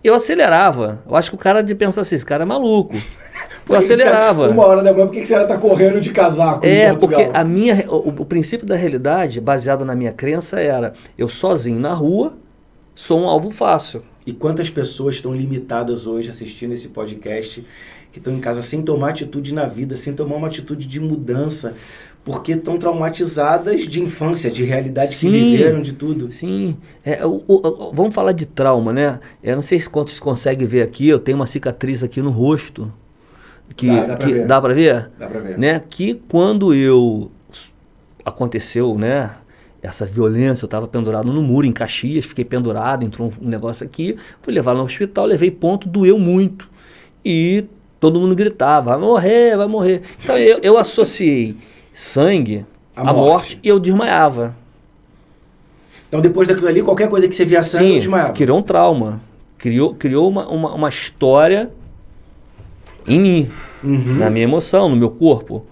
Eu acelerava. Eu acho que o cara de pensar assim, esse cara é maluco. Eu acelerava. 1 hora da manhã, por que você tá correndo de casaco em Portugal? Porque o princípio da realidade, baseado na minha crença, era eu sozinho na rua, sou um alvo fácil. E quantas pessoas estão limitadas hoje assistindo esse podcast, que estão em casa sem tomar atitude na vida, sem tomar uma atitude de mudança, porque estão traumatizadas de infância, de realidade que viveram, de tudo. Sim. Vamos falar de trauma, né? Eu não sei quantos conseguem ver aqui, eu tenho uma cicatriz aqui no rosto. Dá pra ver? Dá pra ver. Né? Que quando aconteceu, né? Essa violência, eu estava pendurado no muro em Caxias, fiquei pendurado, entrou um negócio aqui, fui levar no hospital, levei ponto, doeu muito. E todo mundo gritava, vai morrer, vai morrer. Então eu associei sangue à morte e eu desmaiava. Então depois daquilo ali, qualquer coisa que você via sangue, eu desmaiava. Criou um trauma, criou uma história em mim, na minha emoção, no meu corpo.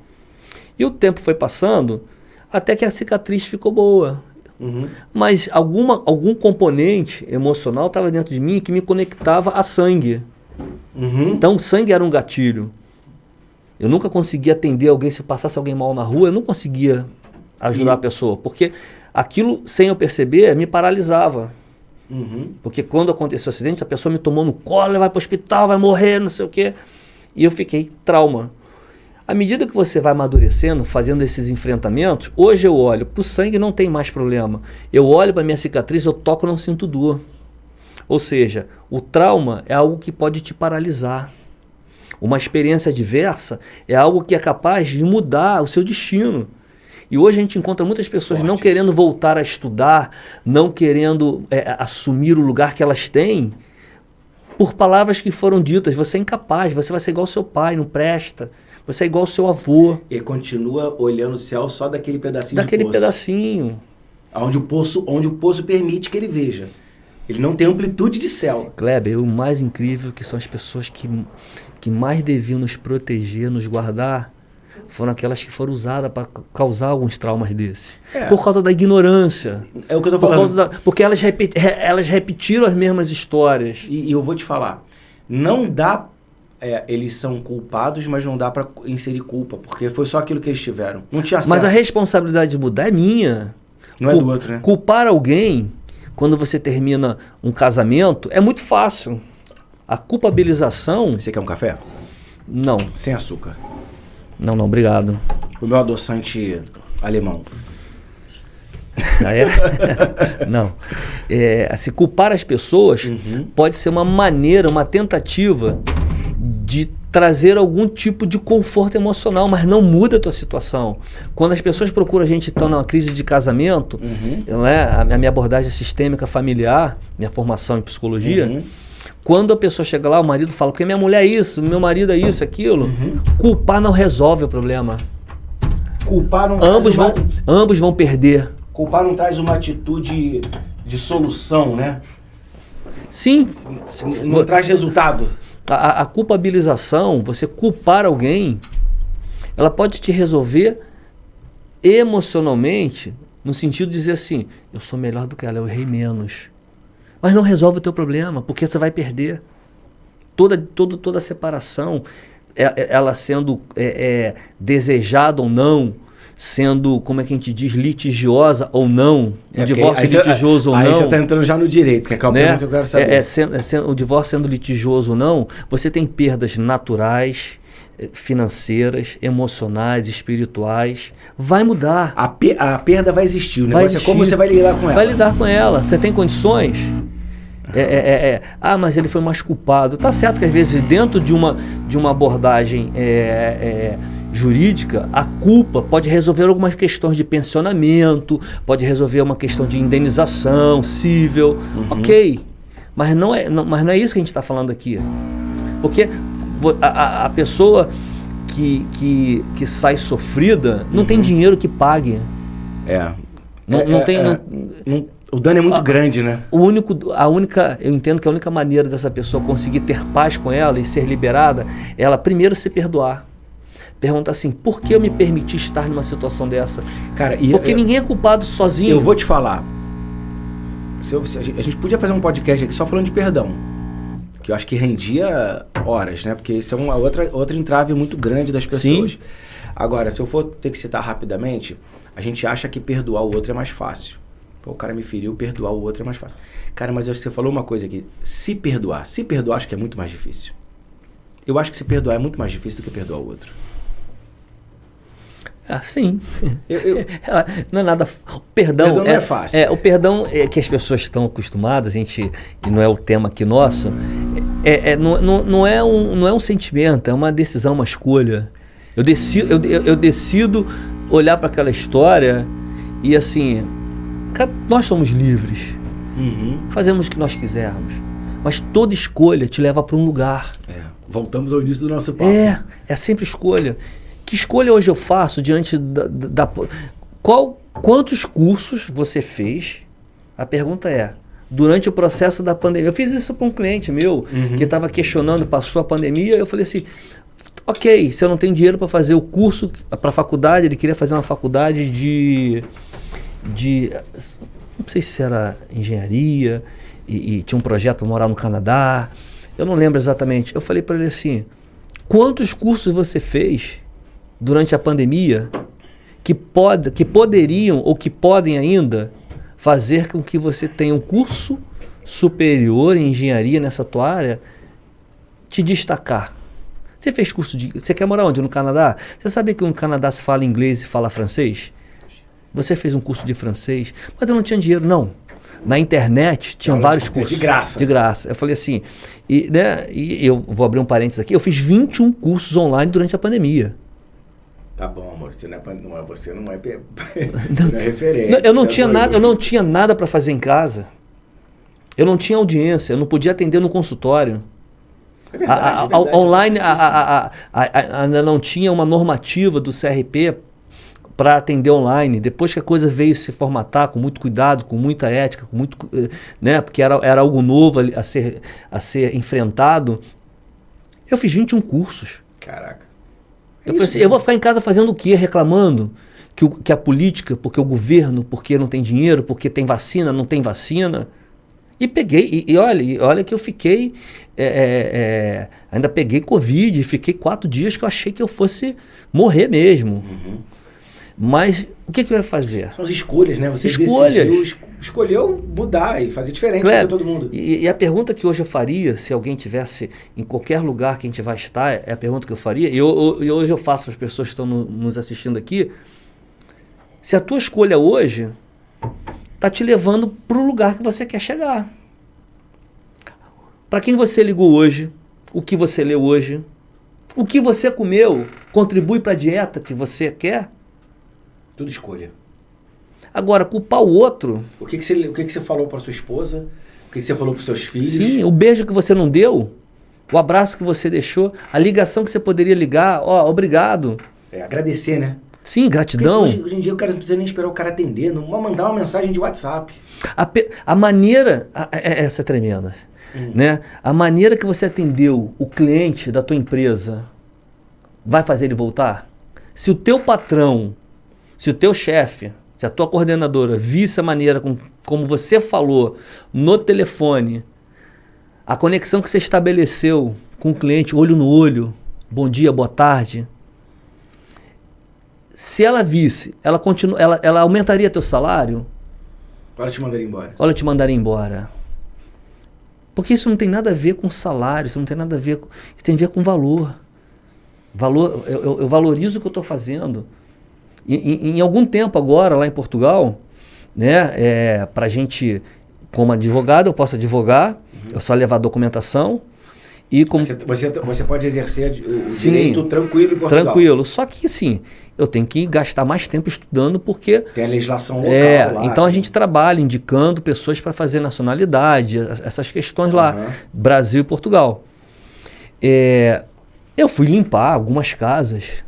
E o tempo foi passando, até que a cicatriz ficou boa. Uhum. Mas algum componente emocional estava dentro de mim que me conectava a sangue. Uhum. Então, sangue era um gatilho. Eu nunca conseguia atender alguém, se passasse alguém mal na rua, eu não conseguia ajudar a pessoa. Porque aquilo, sem eu perceber, me paralisava. Uhum. Porque quando aconteceu o acidente, a pessoa me tomou no colo, vai para o hospital, vai morrer, não sei o quê. E eu fiquei trauma. À medida que você vai amadurecendo, fazendo esses enfrentamentos, hoje eu olho, para o sangue não tem mais problema. Eu olho para minha cicatriz, eu toco e não sinto dor. Ou seja, o trauma é algo que pode te paralisar. Uma experiência adversa é algo que é capaz de mudar o seu destino. E hoje a gente encontra muitas pessoas não querendo voltar a estudar, não querendo assumir o lugar que elas têm, por palavras que foram ditas. Você é incapaz, você vai ser igual ao seu pai, não presta. Você é igual ao seu avô. E continua olhando o céu só daquele pedacinho daquele pedacinho. Onde o poço permite que ele veja. Ele não tem amplitude de céu. Kleber, o mais incrível que são as pessoas que mais deviam nos proteger, nos guardar, foram aquelas que foram usadas para causar alguns traumas desses. Por causa da ignorância. É o que eu estou falando. Porque elas repetiram as mesmas histórias. E eu vou te falar, não dá... eles são culpados, mas não dá para inserir culpa, porque foi só aquilo que eles tiveram. Não tinha acesso. Mas a responsabilidade de mudar é minha. Não é do outro, né? Culpar alguém, quando você termina um casamento, é muito fácil. A culpabilização... Você quer um café? Não. Sem açúcar. Não, obrigado. O meu adoçante alemão. Ah, é? Não. Assim, culpar as pessoas pode ser uma maneira, uma tentativa de trazer algum tipo de conforto emocional, mas não muda a tua situação. Quando as pessoas procuram a gente estão numa crise de casamento, né, a minha abordagem sistêmica familiar, minha formação em psicologia, quando a pessoa chega lá, o marido fala, porque minha mulher é isso, meu marido é isso, aquilo, culpar não resolve o problema. Culpar não Ambos vão perder. Culpar não traz uma atitude de solução, né? Sim. Não traz resultado. A culpabilização, você culpar alguém, ela pode te resolver emocionalmente, no sentido de dizer assim, eu sou melhor do que ela, eu errei menos. Mas não resolve o teu problema, porque você vai perder. Toda a separação, ela sendo desejada ou não, sendo, como é que a gente diz, litigiosa ou não, um divórcio litigioso ou não. Aí você está entrando já no direito, que é a pergunta que eu quero saber. O divórcio sendo litigioso ou não, você tem perdas naturais, financeiras, emocionais, espirituais. Vai mudar. A perda vai existir, o negócio é como você vai lidar com ela. Vai lidar com ela. Você tem condições? Mas ele foi mais culpado. Tá certo que às vezes dentro de uma abordagem jurídica, a culpa pode resolver algumas questões de pensionamento, pode resolver uma questão de indenização civil, ok. Mas não é isso que a gente está falando aqui. Porque a pessoa que sai sofrida não tem dinheiro que pague. O dano é muito grande, né? Eu entendo que a única maneira dessa pessoa conseguir ter paz com ela e ser liberada, ela primeiro se perdoar. Pergunta assim, por que eu me permiti estar numa situação dessa? Cara, porque ninguém é culpado sozinho. Eu vou te falar. A gente podia fazer um podcast aqui só falando de perdão. Que eu acho que rendia horas, né? Porque isso é uma outra entrave muito grande das pessoas. Sim. Agora, se eu for ter que citar rapidamente, a gente acha que perdoar o outro é mais fácil. Pô, o cara me feriu, perdoar o outro é mais fácil. Cara, mas você falou uma coisa aqui. Se perdoar acho que é muito mais difícil. Eu acho que se perdoar é muito mais difícil do que perdoar o outro. Sim. Não é nada. O perdão não é fácil. O perdão é que as pessoas estão acostumadas, e não é o tema aqui nosso, não é um sentimento, é uma decisão, uma escolha. Eu decido olhar para aquela história e assim, nós somos livres, fazemos o que nós quisermos, mas toda escolha te leva para um lugar. Voltamos ao início do nosso papo. É sempre escolha. Que escolha hoje eu faço diante quantos cursos você fez? A pergunta é, durante o processo da pandemia, eu fiz isso para um cliente meu que estava questionando, passou a pandemia, eu falei assim, ok, se eu não tenho dinheiro para fazer o curso para a faculdade, ele queria fazer uma faculdade de não sei se era engenharia e tinha um projeto para morar no Canadá, eu não lembro exatamente. Eu falei para ele assim, quantos cursos você fez durante a pandemia que poderiam ou que podem ainda fazer com que você tenha um curso superior em engenharia nessa tua área, te destacar? Você fez curso Você quer morar onde? No Canadá? Você sabia que no Canadá se fala inglês e fala francês? Você fez um curso de francês, mas eu não tinha dinheiro, não. Na internet tinham vários cursos. De graça. De graça. Eu falei assim, e eu vou abrir um parênteses aqui, eu fiz 21 cursos online durante a pandemia. Tá bom, amor, você não é referência. Eu não tinha nada para fazer em casa. Eu não tinha audiência, eu não podia atender no consultório. É verdade, online ainda não tinha uma normativa do CRP para atender online. Depois que a coisa veio se formatar com muito cuidado, com muita ética, com muito, né, porque era algo novo a ser enfrentado, eu fiz 21 cursos. Caraca. Eu falei assim, eu vou ficar em casa fazendo o quê? Reclamando que a política, porque o governo, porque não tem dinheiro, porque tem vacina, não tem vacina. E peguei, olha que eu fiquei, ainda peguei Covid, fiquei 4 dias que eu achei que eu fosse morrer mesmo. Mas o que eu ia fazer? São as escolhas, né? Você escolheu mudar e fazer diferente para todo mundo. E a pergunta que hoje eu faria, se alguém tivesse em qualquer lugar que a gente vai estar, é a pergunta que eu faria, e hoje eu faço para as pessoas que estão nos assistindo aqui, se a tua escolha hoje está te levando para o lugar que você quer chegar. Para quem você ligou hoje, o que você leu hoje, o que você comeu, contribui para a dieta que você quer? Tudo escolha. Agora, culpar o outro... O que você falou para sua esposa? O que você falou para os seus filhos? Sim, o beijo que você não deu, o abraço que você deixou, a ligação que você poderia ligar, obrigado. Agradecer, né? Sim, gratidão. Hoje em dia o cara não precisa nem esperar o cara atender, não vai mandar uma mensagem de WhatsApp. A maneira... Essa é tremenda. Né? A maneira que você atendeu o cliente da tua empresa vai fazer ele voltar? Se o teu patrão, se o teu chefe, se a tua coordenadora visse a maneira como você falou no telefone, a conexão que você estabeleceu com o cliente, olho no olho, bom dia, boa tarde, se ela visse, ela aumentaria teu salário? Ou ela te mandaria embora? Ou ela te mandaria embora? Porque isso não tem nada a ver com salário, isso não tem nada a ver isso tem a ver com valor. Eu valorizo o que eu estou fazendo. Em algum tempo agora, lá em Portugal, né, para a gente, como advogado, eu posso advogar, eu só levar a documentação. E como... Você pode exercer o direito tranquilo em Portugal? Tranquilo, só que assim, eu tenho que gastar mais tempo estudando porque... Tem a legislação local lá. Então a gente trabalha indicando pessoas para fazer nacionalidade, essas questões lá, Brasil e Portugal. Eu fui limpar algumas casas,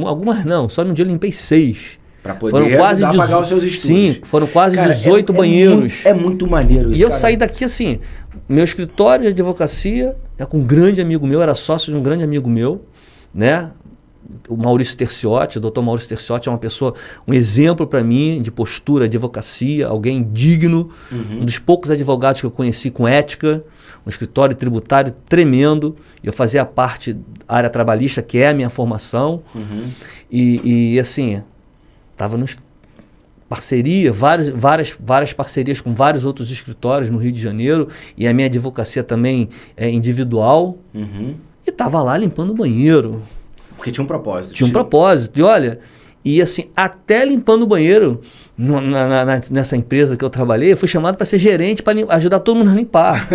algumas não, só num dia eu limpei 6. Para poder pagar os seus estudos. Sim, foram quase 18 banheiros. É muito maneiro isso, E eu saí daqui assim, meu escritório de advocacia é com um grande amigo meu, era sócio de um grande amigo meu, né? O Maurício Terciotti, o Dr. Maurício Terciotti é uma pessoa, um exemplo para mim de postura, de advocacia, alguém digno, um dos poucos advogados que eu conheci com ética, um escritório tributário tremendo. Eu fazia parte da área trabalhista, que é a minha formação, e assim, estava nos parceria, várias parcerias com vários outros escritórios no Rio de Janeiro, e a minha advocacia também é individual, e estava lá limpando o banheiro. Porque tinha um propósito. Tinha um propósito. E olha, assim, até limpando o banheiro, nessa empresa que eu trabalhei, eu fui chamado para ser gerente, para ajudar todo mundo a limpar.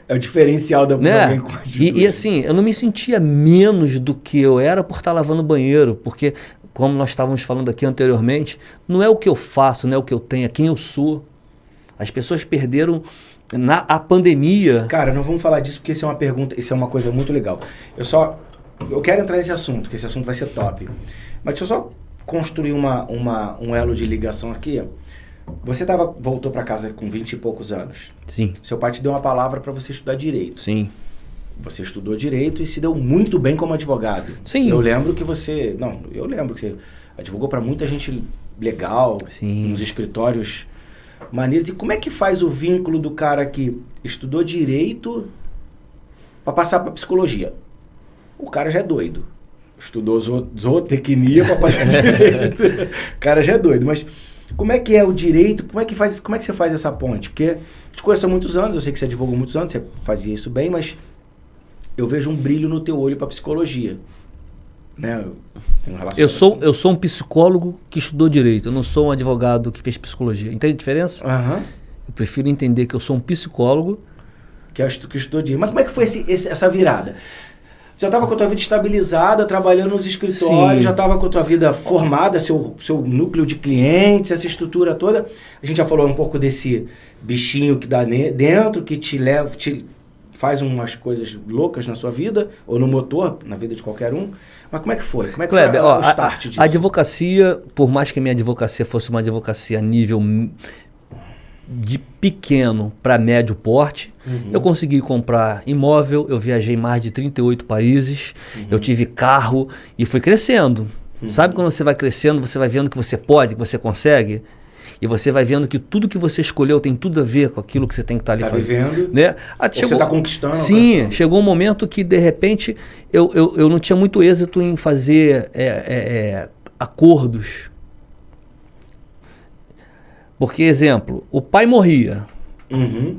É o diferencial da né? E assim, eu não me sentia menos do que eu era por estar lavando o banheiro, porque, como nós estávamos falando aqui anteriormente, não é o que eu faço, não é o que eu tenho, é quem eu sou. As pessoas perderam a pandemia. Cara, não vamos falar disso porque isso é uma pergunta, isso é uma coisa muito legal. Eu quero entrar nesse assunto, que esse assunto vai ser top. Mas deixa eu só construir um elo de ligação aqui. Você voltou para casa com 20 e poucos anos. Sim. Seu pai te deu uma palavra para você estudar direito. Sim. Você estudou direito e se deu muito bem como advogado. Sim. Eu lembro que você advogou para muita gente legal, sim, nos escritórios maneiros. E como é que faz o vínculo do cara que estudou direito para passar para psicologia? O cara já é doido. Estudou zootecnia para passar direito. O cara já é doido. Mas como é que é o direito? Como é que você faz essa ponte? Porque eu te conheço há muitos anos, eu sei que você advogou muitos anos, você fazia isso bem, mas eu vejo um brilho no teu olho para psicologia. Né? Eu sou um psicólogo que estudou direito, eu não sou um advogado que fez psicologia. Entende a diferença? Eu prefiro entender que eu sou um psicólogo que estudou direito. Mas como é que foi essa virada? Já estava com a tua vida estabilizada, trabalhando nos escritórios, sim, já estava com a tua vida formada, seu núcleo de clientes, essa estrutura toda. A gente já falou um pouco desse bichinho que dá dentro, que te faz umas coisas loucas na sua vida, ou no motor, na vida de qualquer um. Mas como é que foi? Como é que foi o start disso? A advocacia, por mais que a minha advocacia fosse uma advocacia a nível de pequeno para médio porte, eu consegui comprar imóvel, eu viajei mais de 38 países, eu tive carro e fui crescendo. Sabe quando você vai crescendo, você vai vendo que você pode, que você consegue? E você vai vendo que tudo que você escolheu tem tudo a ver com aquilo que você tem que estar ali fazendo. Vivendo, né? Você está conquistando. Sim, chegou um momento que, de repente, eu não tinha muito êxito em fazer acordos. Porque, exemplo, o pai morria. Uhum.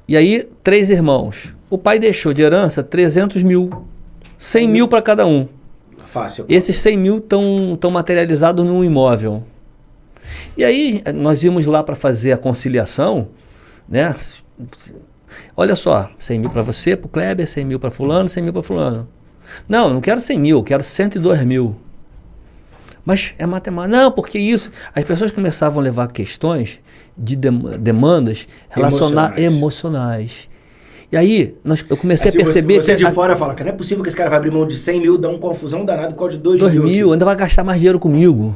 E aí, 3 irmãos. O pai deixou de herança 300 mil. 100 mil para cada um. Fácil. Esses 100 mil estão materializados num imóvel. E aí, nós íamos lá para fazer a conciliação, né? Olha só, 100 mil para você, para o Kleber, 100 mil para fulano, 100 mil para fulano. Não, não quero 100 mil, eu quero 102 mil. Mas é matemática. Não, porque isso... As pessoas começavam a levar questões de demandas emocionais. E aí, eu comecei a perceber... Você de fora fala, cara, não é possível que esse cara vai abrir mão de 100 mil, dá uma confusão danada por causa de 2 mil. Ainda vai gastar mais dinheiro comigo.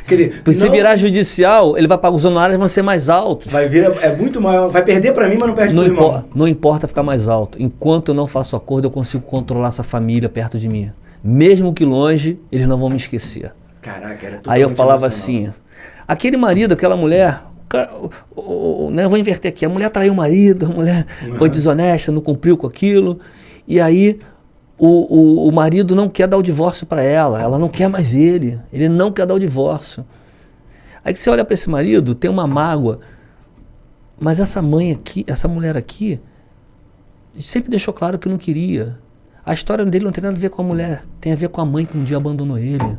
Quer dizer, se virar judicial, ele vai pagar, os honorários vão ser mais altos. É muito maior. Vai perder para mim, mas não perde pro irmão. Não importa ficar mais alto. Enquanto eu não faço acordo, eu consigo controlar essa família perto de mim. Mesmo que longe, eles não vão me esquecer. Caraca, era tudo. Aí eu falava assim, aquele marido, aquela mulher, né, eu vou inverter aqui, a mulher traiu o marido, a mulher foi desonesta, não cumpriu com aquilo, e aí o marido não quer dar o divórcio para ela não quer mais ele não quer dar o divórcio. Aí que você olha para esse marido, tem uma mágoa, mas essa mãe aqui, essa mulher aqui, sempre deixou claro que não queria. A história dele não tem nada a ver com a mulher, tem a ver com a mãe que um dia abandonou ele.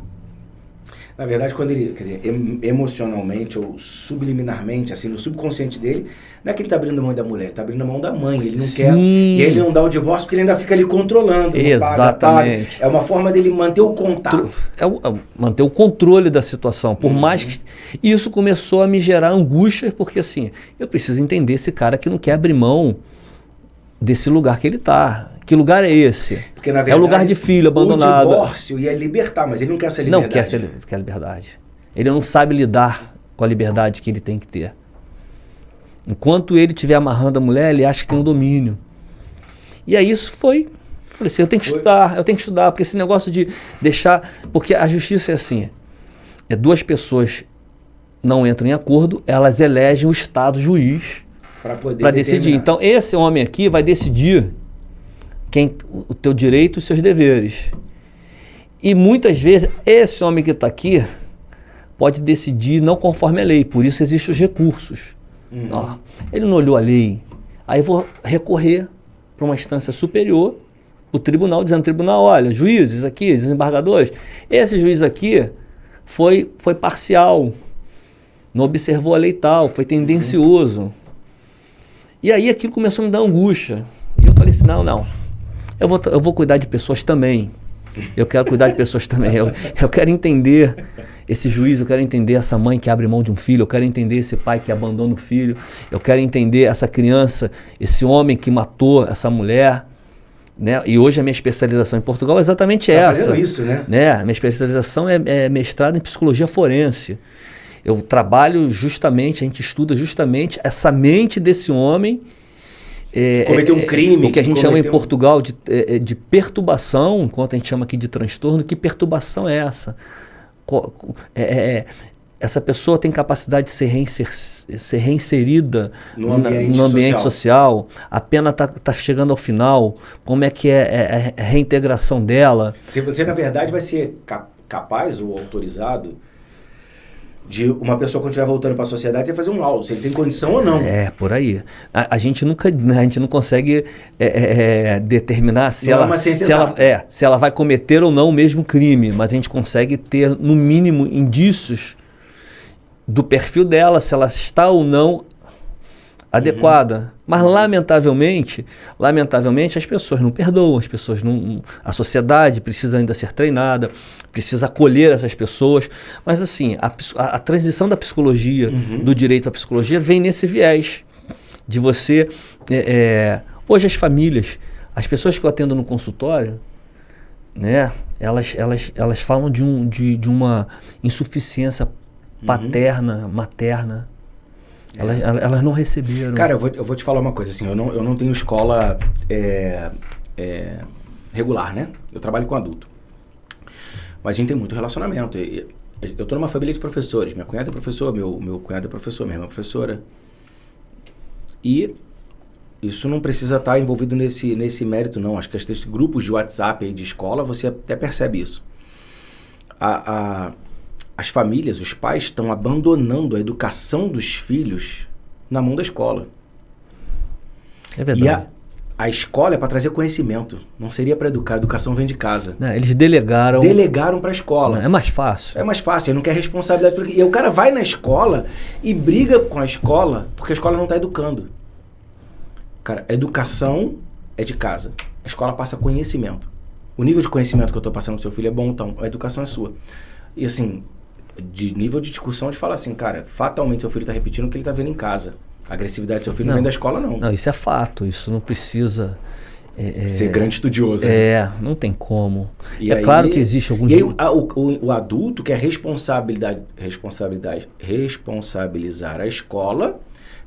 Na verdade, quando ele, quer dizer, emocionalmente ou subliminarmente, assim, no subconsciente dele, não é que ele tá abrindo a mão da mulher, ele tá abrindo a mão da mãe, ele não quer, e ele não dá o divórcio porque ele ainda fica ali controlando. Exatamente. Paga. É uma forma dele manter o contato. Manter o controle da situação, por mais que... Isso começou a me gerar angústia, porque assim, eu preciso entender esse cara que não quer abrir mão desse lugar que ele tá. Que lugar é esse? Porque, na verdade, é o lugar de filho abandonado. O divórcio ia libertar, mas ele não quer essa liberdade. Não quer liberdade. Ele não sabe lidar com a liberdade que ele tem que ter. Enquanto ele estiver amarrando a mulher, ele acha que tem o domínio. E aí isso foi... Falei assim, eu tenho que estudar, porque esse negócio de deixar... Porque a justiça é assim, 2 pessoas não entram em acordo, elas elegem o Estado juiz para decidir. Então, esse homem aqui vai decidir o teu direito e os seus deveres. E muitas vezes, esse homem que está aqui pode decidir não conforme a lei, por isso existem os recursos. Ele não olhou a lei, aí eu vou recorrer para uma instância superior, o tribunal, dizendo ao tribunal, olha, juízes aqui, desembargadores, esse juiz aqui foi parcial, não observou a lei tal, foi tendencioso. E aí aquilo começou a me dar angústia. E eu falei assim, não, eu vou cuidar de pessoas também. Eu quero cuidar de pessoas também. Eu quero entender esse juiz, eu quero entender essa mãe que abre mão de um filho, eu quero entender esse pai que abandona o filho, eu quero entender essa criança, esse homem que matou essa mulher. Né? E hoje a minha especialização em Portugal é exatamente essa. Fazendo isso, né? A minha especialização é mestrado em psicologia forense. Eu trabalho justamente, a gente estuda justamente essa mente desse homem. Cometeu um crime. O que a gente chama em Portugal de perturbação, enquanto a gente chama aqui de transtorno. Que perturbação é essa? Essa pessoa tem capacidade de ser reinserida no ambiente social. A pena está chegando ao final. Como é que é a reintegração dela? Você, na verdade, vai ser capaz ou autorizado de uma pessoa, quando estiver voltando para a sociedade, você fazer um laudo, se ele tem condição ou não. Por aí. A gente não consegue determinar se ela vai cometer ou não o mesmo crime, mas a gente consegue ter, no mínimo, indícios do perfil dela, se ela está ou não adequada. Mas, lamentavelmente, as pessoas não perdoam, a sociedade precisa ainda ser treinada, precisa acolher essas pessoas. Mas, assim, a transição da psicologia, do direito à psicologia, vem nesse viés de você... hoje as famílias, as pessoas que eu atendo no consultório, né, elas falam de uma insuficiência paterna, materna. Elas não receberam. Cara, eu vou te falar uma coisa, assim, eu não tenho escola regular, né? Eu trabalho com adulto. Mas a gente tem muito relacionamento. Eu tô numa família de professores. Minha cunhada é professor, meu cunhado é professor, minha irmã é professora. E isso não precisa estar envolvido nesse mérito, não. Acho que esses grupos de WhatsApp aí de escola, você até percebe isso. as famílias, os pais estão abandonando a educação dos filhos na mão da escola. É verdade. E a escola é para trazer conhecimento, não seria para educar. A educação vem de casa. Não, eles delegaram. Delegaram para a escola. Não, é mais fácil. É mais fácil, ele não quer responsabilidade. Porque... E o cara vai na escola e briga com a escola porque a escola não está educando. Cara, a educação é de casa. A escola passa conhecimento. O nível de conhecimento que eu estou passando pro seu filho é bom, então a educação é sua. E assim, de nível de discussão, de falar assim, cara, fatalmente seu filho está repetindo o que ele está vendo em casa. A agressividade do seu filho não vem da escola, não. Não, isso é fato, isso não precisa... ser grande estudioso. Não tem como. E é aí, claro que existe algum... E aí o adulto quer responsabilizar a escola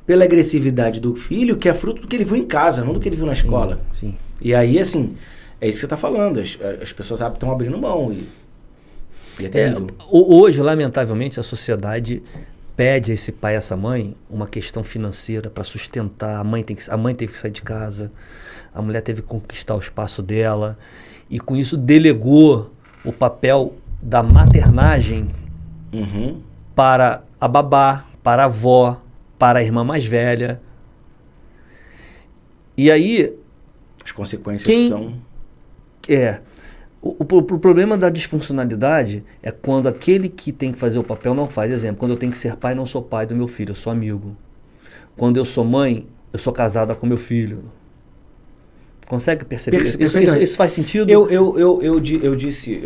pela agressividade do filho, que é fruto do que ele viu em casa, não do que ele viu na escola. Sim. E aí, assim, é isso que você está falando. As pessoas estão abrindo mão e é terrível. Hoje, lamentavelmente, a sociedade pede a esse pai e essa mãe uma questão financeira para sustentar. A mãe teve que sair de casa, a mulher teve que conquistar o espaço dela, e com isso delegou o papel da maternagem para a babá, para a avó, para a irmã mais velha. E aí... As consequências são... O problema da disfuncionalidade é quando aquele que tem que fazer o papel não faz. Exemplo, quando eu tenho que ser pai, não sou pai do meu filho, eu sou amigo. Quando eu sou mãe, eu sou casada com meu filho. Consegue perceber? Isso faz sentido? Eu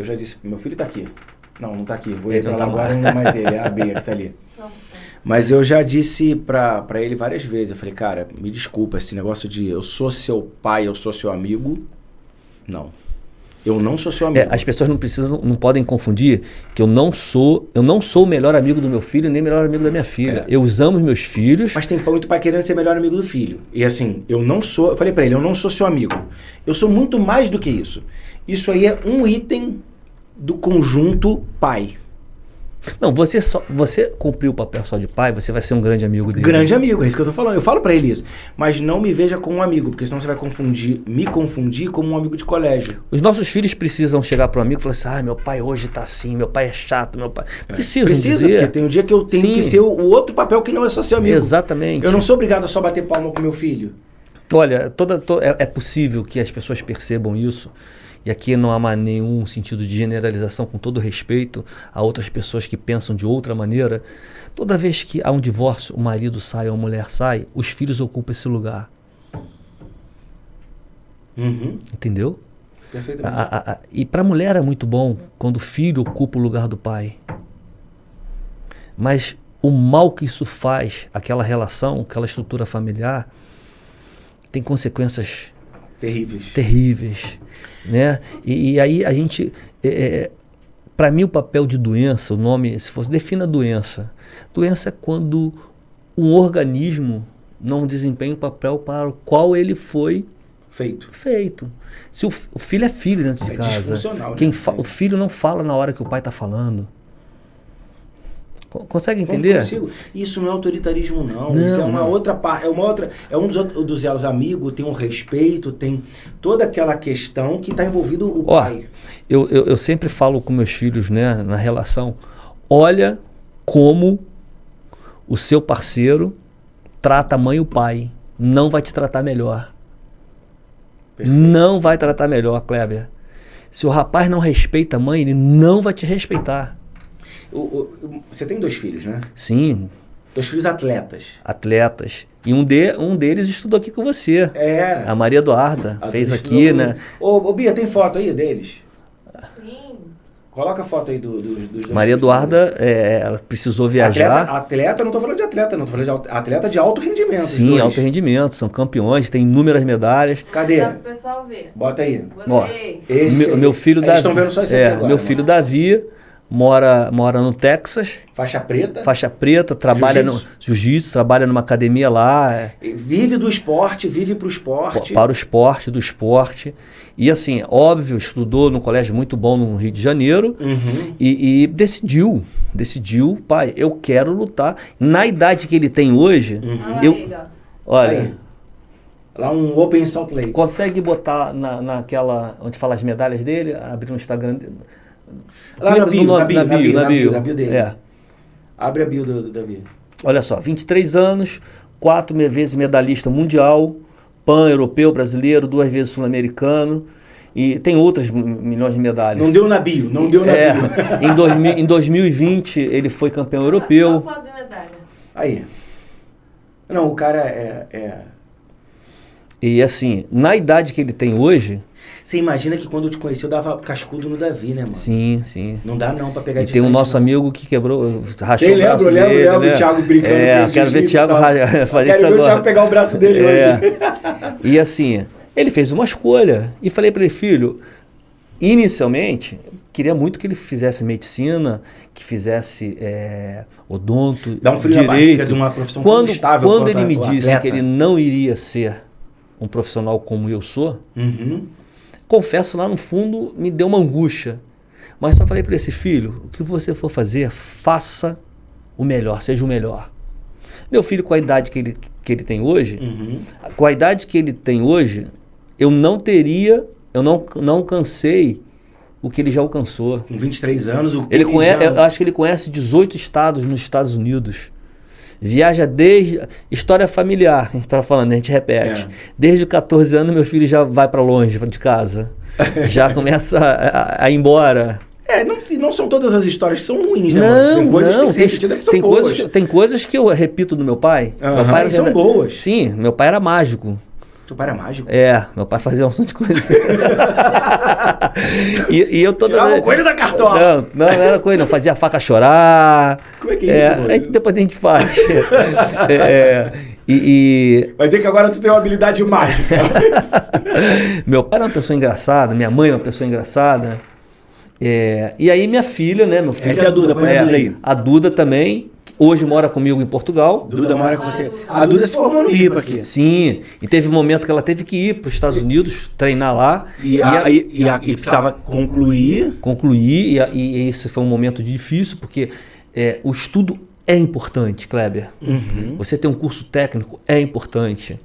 já disse, meu filho está aqui. Não está aqui. Vou ir para lá agora, não é mais ele, é a Bia que está ali. Mas eu já disse pra ele várias vezes, eu falei, cara, me desculpa, esse negócio de eu sou seu pai, eu sou seu amigo, não. Eu não sou seu amigo. As pessoas não podem confundir que eu não sou o melhor amigo do meu filho, nem o melhor amigo da minha filha. Eu amo os meus filhos. Mas tem muito pai querendo ser melhor amigo do filho. E assim, eu falei pra ele, eu não sou seu amigo. Eu sou muito mais do que isso. Isso aí é um item do conjunto pai. Não, você cumpriu o papel só de pai, você vai ser um grande amigo dele. Grande amigo, é isso que eu tô falando. Eu falo pra ele isso. Mas não me veja como um amigo, porque senão você vai me confundir como um amigo de colégio. Os nossos filhos precisam chegar pro amigo e falar assim, meu pai hoje tá assim, meu pai é chato, meu pai... Precisa dizer. Porque tem um dia que eu tenho que ser o outro papel que não é só seu amigo. Exatamente. Eu não sou obrigado a só bater palma pro meu filho. Olha, é possível que as pessoas percebam isso. E aqui não há nenhum sentido de generalização, com todo respeito a outras pessoas que pensam de outra maneira. Toda vez que há um divórcio, o marido sai ou a mulher sai, os filhos ocupam esse lugar. Entendeu? Perfeitamente. E para a mulher é muito bom quando o filho ocupa o lugar do pai. Mas o mal que isso faz, aquela relação, aquela estrutura familiar, tem consequências terríveis, né? E aí a gente, para mim o papel de doença, o nome, se fosse, defina doença. Doença é quando um organismo não desempenha o papel para o qual ele foi feito. Se o filho é filho dentro de casa, o filho não fala na hora que o pai está falando. Consegue entender? Isso não é autoritarismo, não. Isso é uma outra parte. É um dos elos amigos, tem um respeito, tem toda aquela questão que está envolvido o pai. Eu sempre falo com meus filhos, né, na relação, olha como o seu parceiro trata a mãe e o pai. Não vai te tratar melhor. Perfeito. Não vai tratar melhor, Kleber. Se o rapaz não respeita a mãe, ele não vai te respeitar. Você tem 2 filhos, né? Sim. 2 filhos atletas. E um deles estudou aqui com você. A Maria Eduarda fez aqui, né? Ô, Bia, tem foto aí deles? Sim. Coloca a foto aí dos Maria Eduarda, ela precisou viajar. Atleta, não tô falando de atleta, não. Tô falando de atleta de alto rendimento. Sim, alto rendimento. São campeões, tem inúmeras medalhas. Cadê? Dá pro pessoal ver. Bota aí. Meu filho Davi. Eles estão vendo só esse aqui agora. Meu filho Davi mora no Texas. Faixa preta, trabalha no jiu-jitsu, trabalha numa academia lá. Vive do esporte, vive pro esporte. Para o esporte, do esporte. E assim, óbvio, estudou num colégio muito bom no Rio de Janeiro e decidiu, pai, eu quero lutar. Na idade que ele tem hoje, olha... Lá um Open Salt Lake. Consegue botar naquela, onde fala as medalhas dele, abrir no Instagram dele? Lá na bio, na bio dele. É. Abre a bio do Davi. Olha só, 23 anos, 4 vezes medalhista mundial, pan-europeu, brasileiro, 2 vezes sul-americano, e tem outras milhões de medalhas. Não deu na bio, não deu na bio. Em 2020 ele foi campeão europeu. Só foto de medalha. Aí. Não, o cara é... E assim, na idade que ele tem hoje... Você imagina que quando eu te conheci eu dava cascudo no Davi, né, mano? Sim, sim. Não dá não pra pegar E de tem um frente, nosso não. amigo que quebrou, rachou o braço Lembro dele, né? o Thiago brincando com ele, quero ver o jiu-jitsu Thiago e tal. fazer isso Quero ver o agora. Thiago pegar o braço dele hoje. E assim, ele fez uma escolha. E falei para ele, filho, inicialmente, queria muito que ele fizesse medicina, que fizesse odonto, Dá um frio na barriga direito. de uma profissão tão Quando estável quando quanto ele me o disse atleta. que ele não iria ser um profissional como eu sou, Uhum. confesso, lá no fundo me deu uma angústia. Mas só falei para esse filho, o que você for fazer, faça o melhor, seja o melhor. Meu filho, com a idade que ele tem hoje, com a idade que ele tem hoje, eu não alcancei o que ele já alcançou. Com 23 anos, o que Ele ele conhece, já... eu acho que ele conhece 18 estados nos Estados Unidos. Viaja desde... História familiar, a gente estava falando, a gente repete. Desde 14 anos, meu filho já vai para longe de casa. Já começa a ir embora. Não são todas as histórias que são ruins, né, mano? Tem coisas que tem que ser repetidas que são boas. Tem coisas que eu repito do meu pai. Meu pai são boas. Sim, meu pai era mágico. Teu pai era mágico? Meu pai fazia um monte de coisa. e eu toda Tirava o coelho da cartola. Não era coelho, não. Fazia a faca chorar. Como é que é isso, mano? Depois a gente faz. Vai dizer que agora tu tem uma habilidade mágica. Meu pai era uma pessoa engraçada, minha mãe era uma pessoa engraçada. E aí minha filha, né? Meu filho, Essa é a Duda, põe a Duda aí. A Duda também, hoje mora comigo em Portugal. Duda mora com você. A Duda se formou no IPA aqui. Sim, e teve um momento que ela teve que ir para os Estados Unidos, treinar lá. E precisava concluir. E esse foi um momento difícil, porque o estudo é importante, Kleber. Você ter um curso técnico é importante.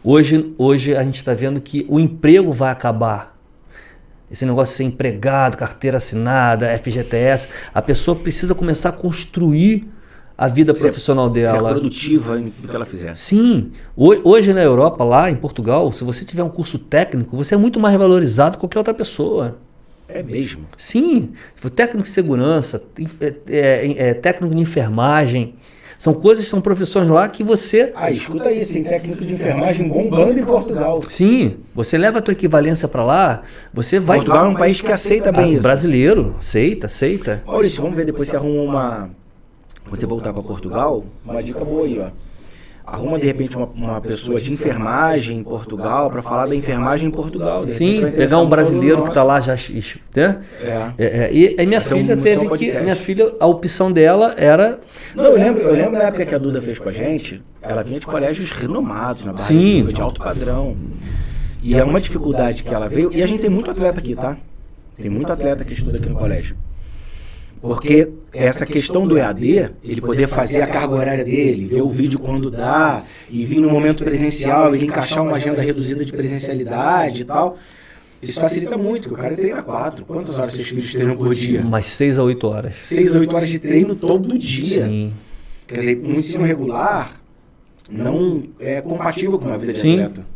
Hoje a gente está vendo que o emprego vai acabar. Esse negócio de ser empregado, carteira assinada, FGTS, a pessoa precisa começar a construir a vida profissional dela. Ser produtiva no que ela fizer. Sim. Hoje na Europa, lá em Portugal, se você tiver um curso técnico, você é muito mais valorizado que qualquer outra pessoa. É mesmo? Sim. Técnico de segurança, técnico de enfermagem. São coisas, são profissões lá que você... Escuta aí, sim, técnico de enfermagem bombando em Portugal. Sim. Você leva a tua equivalência para lá, você vai... Portugal é um país que aceita bem isso. Brasileiro, aceita. Maurício, vamos ver depois se arruma uma... Quando você voltar para Portugal, uma dica boa aí, ó. Arruma, de repente, uma pessoa de enfermagem em Portugal para falar da enfermagem em Portugal. Sim, pegar um brasileiro que está lá já... Né? E a minha filha teve que... Minha filha, a opção dela era... Não, eu lembro na época que a Duda fez com a gente, ela vinha de colégios renomados na Bahia, de alto padrão. E é uma dificuldade que ela veio... E a gente tem muito atleta aqui, tá? Tem muito atleta que estuda aqui no colégio. Porque essa questão do EAD, ele poder fazer a carga horária dele, ver o vídeo quando dá, e vir no momento presencial, ele encaixar uma agenda reduzida de presencialidade e tal, isso facilita muito, porque o cara treina 4. Quantas horas seus filhos treinam por dia? Umas 6 a 8 horas. 6 a 8 horas de treino todo dia. Sim. Quer dizer, um ensino regular não é compatível com uma vida de atleta.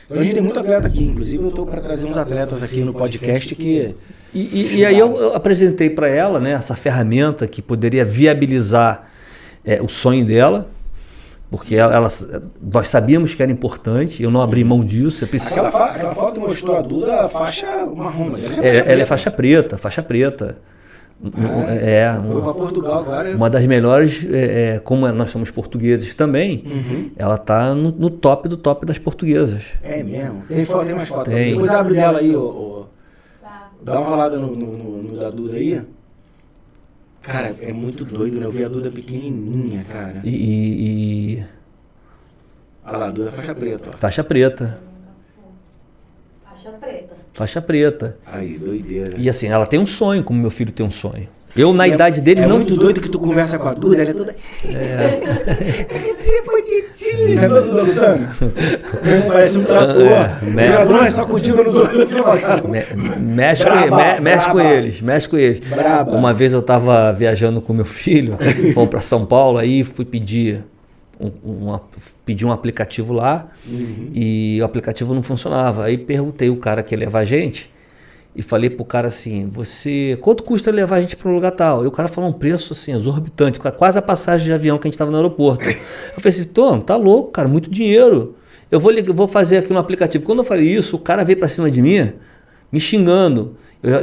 Então a gente tem muito atleta aqui, inclusive eu estou para trazer uns atletas aqui no podcast que... E aí eu apresentei para ela, né, essa ferramenta que poderia viabilizar o sonho dela, porque nós sabíamos que era importante, eu não abri mão disso. Aquela foto mostrou a Duda a faixa marrom, mas ela é faixa preta. Foi para Portugal agora. Uma das melhores, como nós somos portugueses também, ela está no top do top das portuguesas. É mesmo? Tem mais fotos? Tem. Depois abre dela aí, Tá. dá uma rolada no da Duda aí. Cara, é muito doido, né? Eu vi a Duda pequenininha, cara. Olha lá, a Duda faixa preta, ó. Faixa preta. Faixa preta. Faixa preta. Aí, doideira. E assim, ela tem um sonho, como meu filho tem um sonho. Eu, na idade dele, é não... muito doido que tu conversa com a Duda, ela é toda... Você foi Titinho, já tá Duda lutando? Parece um trator. O ladrão é sacudido nos outros assim, cara. Mexe com eles. Braba. Uma vez eu tava viajando com meu filho, fomos para São Paulo, aí fui pedir um aplicativo lá e o aplicativo não funcionava. Aí perguntei o cara que ia levar a gente e falei pro cara assim, quanto custa levar a gente para um lugar tal? E o cara falou um preço assim, exorbitante, quase a passagem de avião que a gente estava no aeroporto. Eu falei assim, Tom, tá louco, cara, muito dinheiro. Eu vou fazer aqui no aplicativo. Quando eu falei isso, o cara veio para cima de mim, me xingando. Eu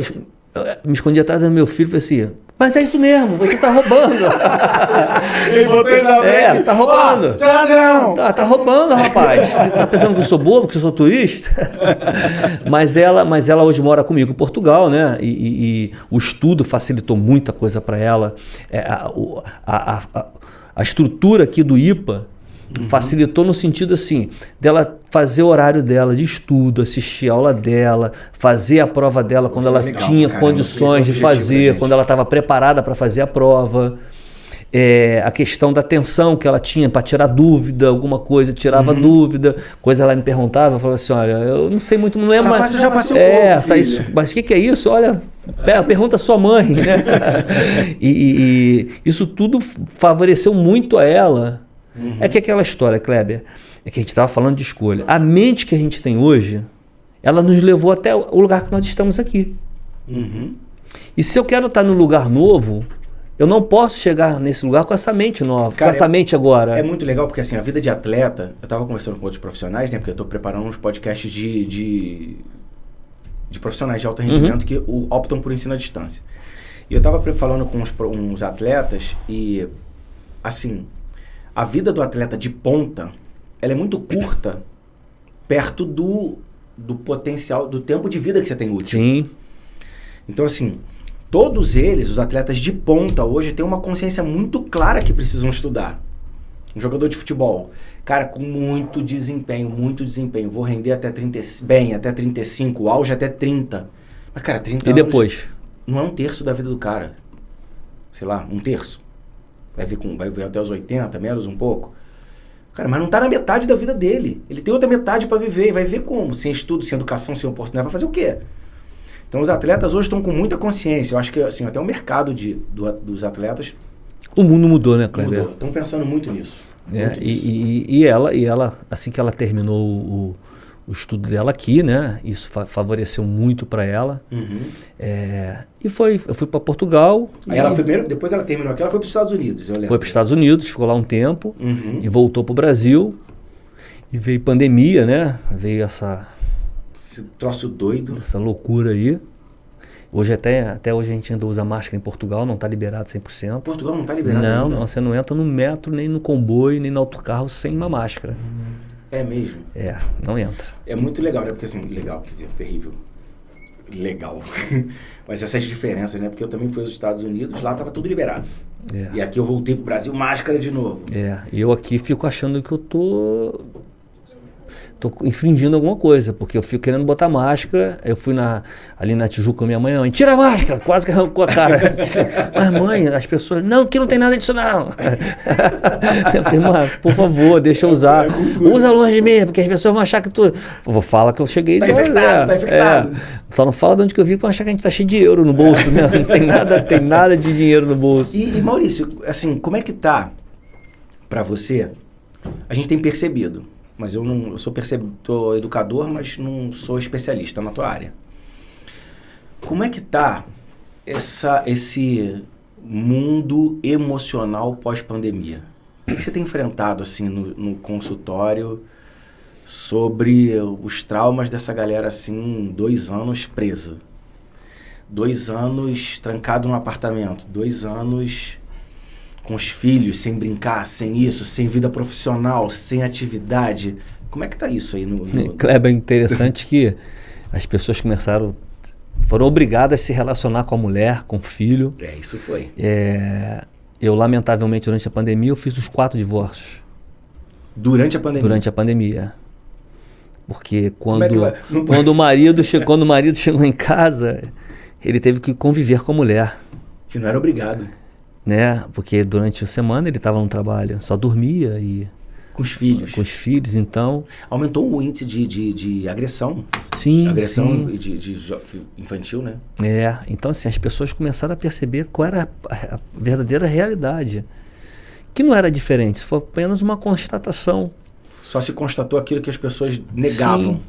me escondi atrás do meu filho e falei assim, mas é isso mesmo, você tá roubando. Ele botou ele na frente. Tá roubando. Tá roubando, rapaz. Tá pensando que eu sou bobo, que eu sou turista? Mas ela hoje mora comigo em Portugal, né? E o estudo facilitou muita coisa para ela. A estrutura aqui do IPA facilitou no sentido assim, dela fazer o horário dela de estudo, assistir a aula dela, fazer a prova dela quando ela tinha condições de fazer, quando ela estava preparada para fazer a prova. A questão da atenção que ela tinha para tirar dúvida, alguma coisa, tirava dúvida, coisa ela me perguntava, eu falava assim, olha, eu não sei muito, não é mais... eu já passei um pouco, isso, mas o que é isso? Olha, pergunta a sua mãe, né? e isso tudo favoreceu muito a ela. É que aquela história, Kleber, é que a gente estava falando de escolha. A mente que a gente tem hoje, ela nos levou até o lugar que nós estamos aqui. E se eu quero estar num lugar novo, eu não posso chegar nesse lugar com essa mente nova, cara, com essa mente agora. É muito legal porque assim, a vida de atleta, eu estava conversando com outros profissionais, né? Porque eu estou preparando uns podcasts de profissionais de alto rendimento que optam por ensino à distância. E eu estava falando com uns atletas e, assim... A vida do atleta de ponta, ela é muito curta perto do potencial, do tempo de vida que você tem útil. Sim. Então, assim, todos eles, os atletas de ponta hoje, têm uma consciência muito clara que precisam estudar. Um jogador de futebol, cara, com muito desempenho. Vou render até 35, o auge até 30. Mas, cara, 30 E anos depois? não é um terço da vida do cara. Sei lá, um terço. Vai ver até os 80, menos um pouco. Cara, mas não tá na metade da vida dele. Ele tem outra metade para viver. E vai ver como? Sem estudo, sem educação, sem oportunidade. Vai fazer o quê? Então os atletas hoje estão com muita consciência. Eu acho que assim, até o mercado dos atletas... O mundo mudou, né, Kleber? Mudou. Estão pensando muito nisso. E ela, assim que ela terminou o estudo dela aqui, né? Isso favoreceu muito para ela. E eu fui para Portugal. Aí ela foi primeiro, depois ela terminou aqui, ela foi para os Estados Unidos, eu lembro. Foi para os Estados Unidos, ficou lá um tempo e voltou para o Brasil. E veio pandemia, né? Veio esse troço doido. Essa loucura aí. Hoje até hoje a gente ainda usa máscara em Portugal, não está liberado 100%. Portugal não está liberado ainda? Não, você não entra no metro, nem no comboio, nem no autocarro sem uma máscara. É mesmo? Não entra. É muito legal, né? Porque assim, legal, quer dizer, terrível. Legal. Mas essas diferenças, né? Porque eu também fui aos Estados Unidos, lá tava tudo liberado. E aqui eu voltei pro Brasil, máscara de novo. E eu aqui fico achando que eu tô infringindo alguma coisa, porque eu fico querendo botar máscara. Eu fui ali na Tijuca com minha mãe, tira a máscara, quase que arrancou a cara. Mas mãe, as pessoas, não, que não tem nada disso não. Eu falei, mãe, por favor, deixa eu usar. Usa longe de mim, porque as pessoas vão achar que tu... Fala que eu cheguei... Tá infectado. Só não fala de onde que eu vim, vão achar que a gente tá cheio de euro no bolso, né? Não tem nada de dinheiro no bolso. E Maurício, assim, como é que tá pra você? A gente tem percebido, mas eu sou educador, mas não sou especialista na tua área. Como é que tá esse mundo emocional pós-pandemia? O que você tem enfrentado assim no consultório sobre os traumas dessa galera assim, 2 anos presa, 2 anos trancado num apartamento, 2 anos com os filhos, sem brincar, sem isso, sem vida profissional, sem atividade? Como é que tá isso aí no... Kleber, é interessante que as pessoas foram obrigadas a se relacionar com a mulher, com o filho. Isso foi. Eu, lamentavelmente, durante a pandemia, eu fiz uns 4 divórcios. Durante a pandemia? Durante a pandemia. Porque quando o marido chegou em casa, ele teve que conviver com a mulher. Que não era obrigado. Né? Porque durante a semana ele estava no trabalho, só dormia e Com os filhos. com os filhos, então... Aumentou o índice de agressão. Sim, Agressão sim. infantil, né? Então assim, as pessoas começaram a perceber qual era a verdadeira realidade. Que não era diferente, foi apenas uma constatação. Só se constatou aquilo que as pessoas negavam. Sim,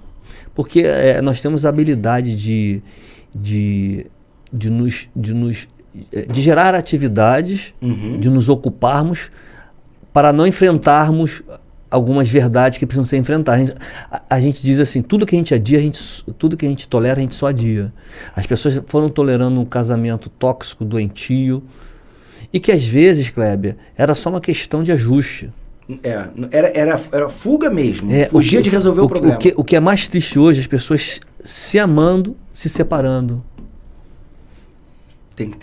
porque nós temos a habilidade de gerar atividades, de nos ocuparmos para não enfrentarmos algumas verdades que precisam ser enfrentadas. A gente diz assim, tudo que a gente adia, tudo que a gente tolera, a gente só adia. As pessoas foram tolerando um casamento tóxico, doentio, e que às vezes, Kleber, era só uma questão de ajuste. Era fuga mesmo. Fugia de resolver o problema. O que é mais triste hoje, as pessoas se amando, se separando.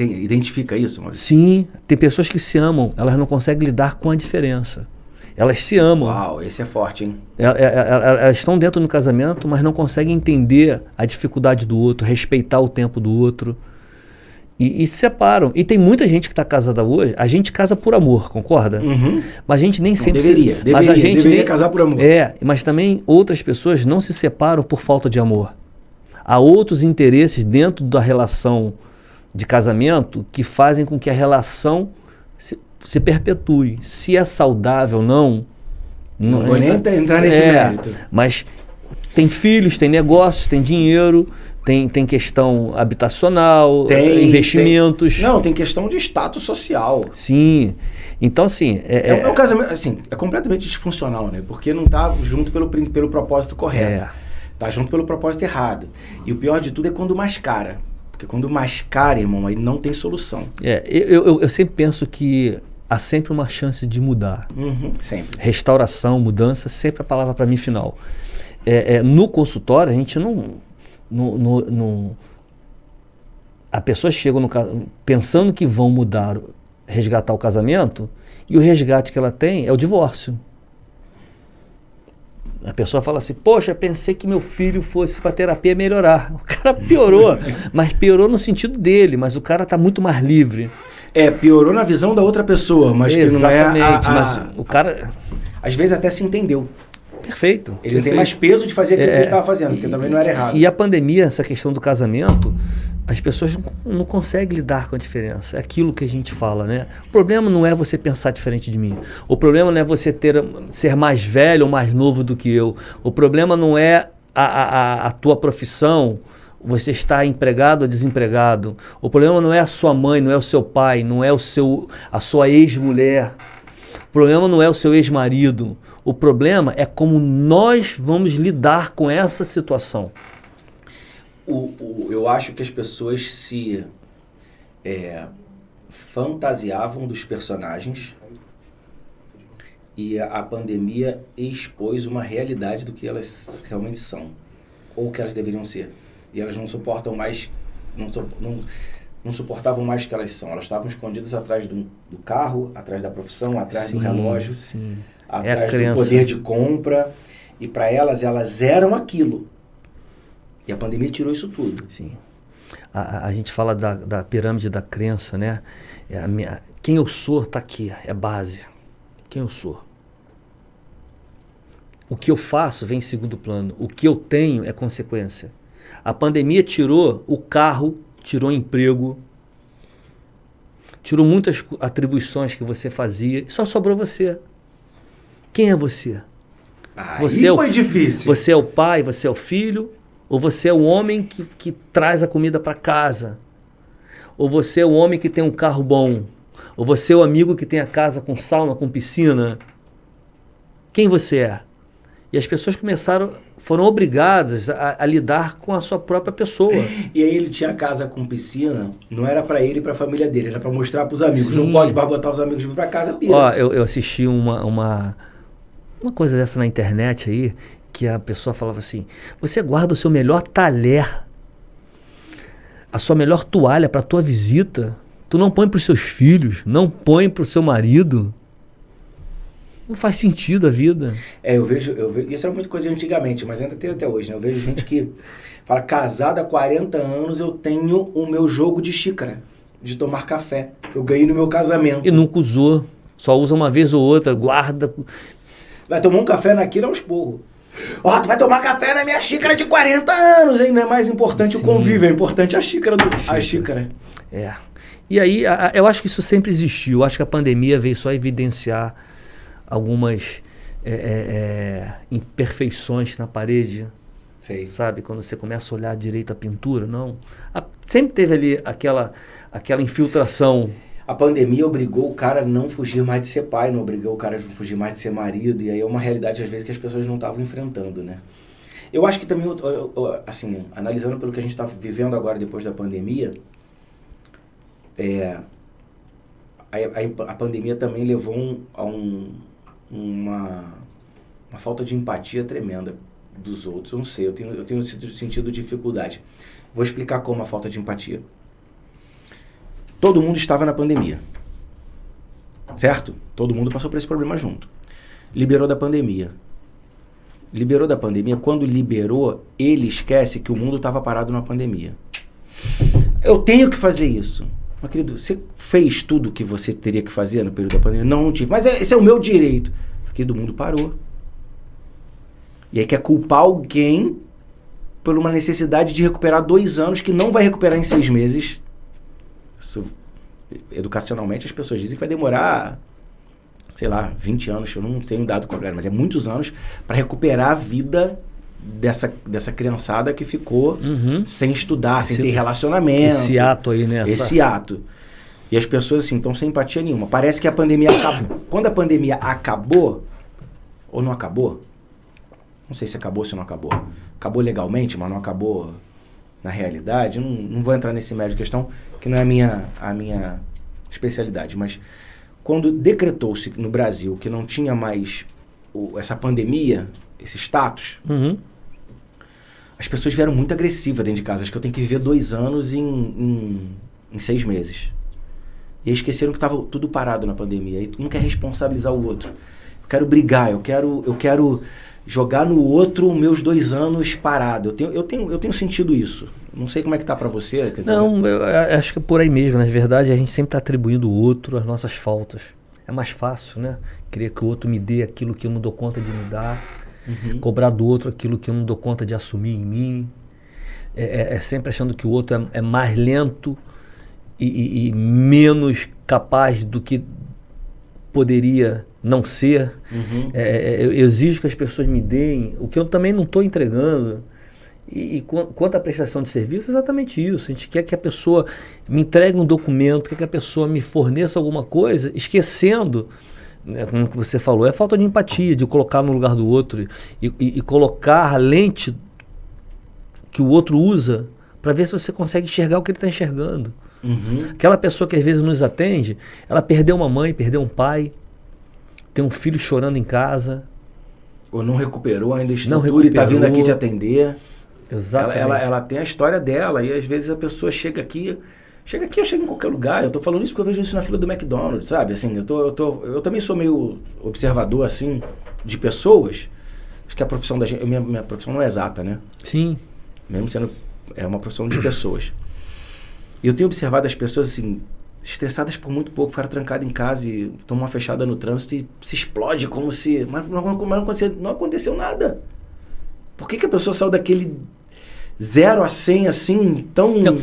Identifica isso, Maurício? Sim, tem pessoas que se amam, elas não conseguem lidar com a diferença. Elas se amam. Uau, esse é forte, hein? Elas estão dentro do casamento, mas não conseguem entender a dificuldade do outro, respeitar o tempo do outro. E se separam. E tem muita gente que está casada hoje, a gente casa por amor, concorda? Mas a gente nem sempre... Deveria casar por amor. Mas também outras pessoas não se separam por falta de amor. Há outros interesses dentro da relação de casamento que fazem com que a relação se perpetue. Se é saudável ou não... Não vou nem entrar nesse mérito. Mas tem filhos, tem negócios, tem dinheiro... Tem questão habitacional, investimentos. Tem questão de status social. Sim. Então, assim... um casamento, assim, é completamente disfuncional, né? Porque não está junto pelo propósito correto. Está junto pelo propósito errado. E o pior de tudo é quando mascara. Porque quando mascara, irmão, aí não tem solução. Eu sempre penso que há sempre uma chance de mudar. Sempre. Restauração, mudança, sempre a palavra para mim final. No consultório, a gente não... A pessoa chega pensando que vão mudar, resgatar o casamento, e o resgate que ela tem é o divórcio. A pessoa fala assim, poxa, pensei que meu filho fosse para terapia melhorar. O cara piorou, mas piorou no sentido dele, mas o cara está muito mais livre. Piorou na visão da outra pessoa, mas que não é mas o cara... Às vezes até se entendeu. Perfeito. Ele tem mais peso de fazer aquilo que ele estava fazendo, porque também não era errado. E a pandemia, essa questão do casamento, as pessoas não conseguem lidar com a diferença. É aquilo que a gente fala, né? O problema não é você pensar diferente de mim. O problema não é você ser mais velho ou mais novo do que eu. O problema não é a tua profissão, você está empregado ou desempregado. O problema não é a sua mãe, não é o seu pai, não é a sua ex-mulher. O problema não é o seu ex-marido. O problema é como nós vamos lidar com essa situação. Eu acho que as pessoas se fantasiavam dos personagens e a pandemia expôs uma realidade do que elas realmente são, ou o que elas deveriam ser. E elas não suportam mais, não suportavam mais o que elas são. Elas estavam escondidas atrás do carro, atrás da profissão, atrás do relógio, atrás do poder de compra. E para elas eram aquilo. E a pandemia tirou isso tudo. Sim. A gente fala da pirâmide da crença, né? Quem eu sou está aqui, é base. Quem eu sou. O que eu faço vem em segundo plano. O que eu tenho é consequência. A pandemia tirou o carro, tirou o emprego, tirou muitas atribuições que você fazia e só sobrou você. Quem é você? Foi difícil. Você é o pai, você é o filho, ou você é o homem que traz a comida para casa, ou você é o homem que tem um carro bom, ou você é o amigo que tem a casa com sauna, com piscina. Quem você é? E as pessoas foram obrigadas a lidar com a sua própria pessoa. E aí ele tinha casa com piscina, não era para ele e para a família dele, era para mostrar para os amigos. Sim. Não pode botar os amigos para casa, pira. Ó, eu assisti uma coisa dessa na internet aí, que a pessoa falava assim, você guarda o seu melhor talher, a sua melhor toalha para a tua visita, tu não põe para os seus filhos, não põe para o seu marido. Não faz sentido a vida. Eu vejo, isso era muita coisa de antigamente, mas ainda tem até hoje, né? Eu vejo gente que fala, casado há 40 anos, eu tenho o meu jogo de xícara. de tomar café. Eu ganhei no meu casamento. E nunca usou. Só usa uma vez ou outra, guarda. Vai tomar um café naquilo, é um esporro. Ó, tu vai tomar café na minha xícara de 40 anos, hein? Não é mais importante o convívio, é importante a xícara. A xícara. É. E aí, eu acho que isso sempre existiu. Eu acho que a pandemia veio só evidenciar algumas imperfeições na parede. Sei. Sabe? Quando você começa a olhar direito a pintura, não. Sempre teve ali aquela infiltração. A pandemia obrigou o cara a não fugir mais de ser pai, não obrigou o cara a fugir mais de ser marido, e aí é uma realidade, às vezes, que as pessoas não estavam enfrentando, né? Eu acho que também, assim, analisando pelo que a gente está vivendo agora depois da pandemia, a pandemia também levou a uma falta de empatia tremenda dos outros. Eu não sei, eu tenho sentido dificuldade. Vou explicar como a falta de empatia. Todo mundo estava na pandemia, certo? Todo mundo passou por esse problema junto. Liberou da pandemia. Quando liberou, ele esquece que o mundo estava parado na pandemia. Eu tenho que fazer isso. Mas, querido, você fez tudo o que você teria que fazer no período da pandemia? Não tive. Mas esse é o meu direito. Querido, o mundo parou. E aí quer culpar alguém por uma necessidade de recuperar 2 anos que não vai recuperar em 6 meses. Isso, educacionalmente, as pessoas dizem que vai demorar, sei lá, 20 anos. Eu não tenho dado qual era, mas é muitos anos para recuperar a vida dessa criançada que ficou sem estudar, sem ter relacionamento. Esse ato aí, né? Esse ato. E as pessoas, assim, estão sem empatia nenhuma. Parece que a pandemia acabou. Quando a pandemia acabou, ou não acabou, não sei se acabou ou se não acabou. Acabou legalmente, mas não acabou na realidade. Eu não vou entrar nesse mérito de questão, que não é a minha especialidade. Mas quando decretou-se no Brasil que não tinha mais essa pandemia, esse status, as pessoas vieram muito agressivas dentro de casa. Acho que eu tenho que viver 2 anos em 6 meses. E aí esqueceram que estava tudo parado na pandemia. E um quer responsabilizar o outro. Eu quero brigar, eu quero jogar no outro meus 2 anos parado. Eu tenho sentido isso. Não sei como é que tá para você. Não, eu acho que é por aí mesmo. Na verdade, a gente sempre está atribuindo ao outro as nossas faltas. É mais fácil, né? Querer que o outro me dê aquilo que eu não dou conta de me dar. Cobrar do outro aquilo que eu não dou conta de assumir em mim. É sempre achando que o outro é mais lento e menos capaz do que poderia não ser. Eu exijo que as pessoas me deem o que eu também não estou entregando. E quanto à prestação de serviço, é exatamente isso. A gente quer que a pessoa me entregue um documento, quer que a pessoa me forneça alguma coisa, esquecendo, né, como você falou, é falta de empatia, de colocar no lugar do outro e colocar a lente que o outro usa para ver se você consegue enxergar o que ele está enxergando. Aquela pessoa que às vezes nos atende, ela perdeu uma mãe, perdeu um pai, tem um filho chorando em casa. Ou não recuperou ainda a estrutura e está vindo aqui te atender. Exatamente. Ela tem a história dela e às vezes a pessoa chega aqui, eu chego em qualquer lugar. Eu tô falando isso porque eu vejo isso na fila do McDonald's, sabe? Assim, eu também sou meio observador, assim, de pessoas. Acho que a profissão da gente, minha profissão não é exata, né? Sim. Mesmo sendo, é uma profissão de pessoas. E eu tenho observado as pessoas, assim, estressadas por muito pouco, ficaram trancadas em casa e tomam uma fechada no trânsito e se explode como se... Mas não aconteceu nada. Por que a pessoa saiu daquele 0 a 100 assim, tão... Não,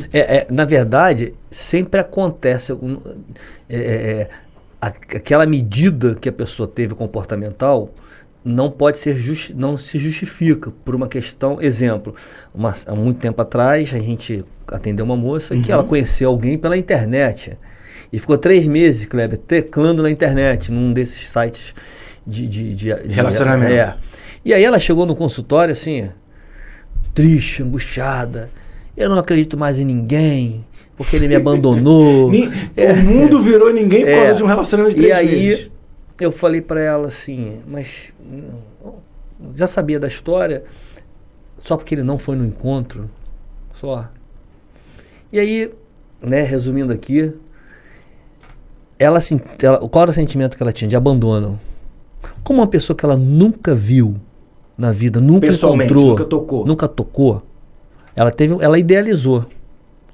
na verdade, sempre acontece aquela medida que a pessoa teve comportamental não pode ser não se justifica por uma questão, exemplo, há muito tempo atrás a gente atendeu uma moça que ela conheceu alguém pela internet e ficou 3 meses, Kleber, teclando na internet, num desses sites de relacionamento. E aí ela chegou no consultório assim, triste, angustiada, eu não acredito mais em ninguém, porque ele me abandonou. O mundo virou ninguém por causa de um relacionamento de 3 meses. Aí eu falei para ela assim, mas já sabia da história, só porque ele não foi no encontro, só. E aí, né, resumindo aqui, qual era o sentimento que ela tinha? De abandono. Como uma pessoa que ela nunca viu na vida, nunca encontrou, nunca tocou, ela idealizou.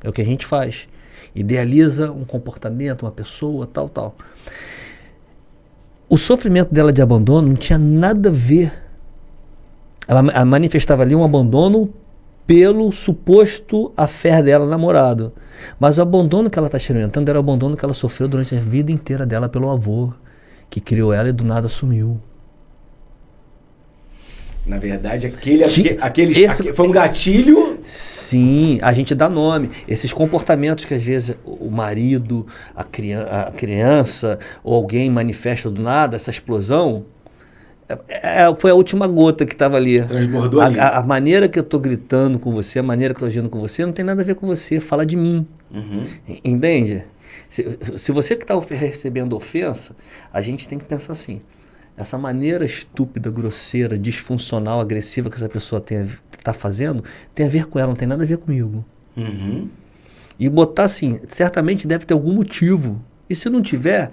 É o que a gente faz. idealiza um comportamento, uma pessoa, tal, tal. O sofrimento dela de abandono não tinha nada a ver. Ela manifestava ali um abandono pelo suposto affair dela, namorado. Mas o abandono que ela está experimentando era o abandono que ela sofreu durante a vida inteira dela pelo avô, que criou ela e do nada sumiu. Na verdade, foi um gatilho. Sim, a gente dá nome. Esses comportamentos que às vezes o marido, a criança ou alguém manifesta do nada, essa explosão, foi a última gota que estava ali. Transbordou ali. A maneira que eu estou gritando com você, a maneira que eu estou agindo com você, não tem nada a ver com você, fala de mim. Uhum. Entende? Se você que está recebendo ofensa, a gente tem que pensar assim. Essa maneira estúpida, grosseira, disfuncional, agressiva que essa pessoa está fazendo, tem a ver com ela, não tem nada a ver comigo. Uhum. E botar assim, certamente deve ter algum motivo. E se não tiver,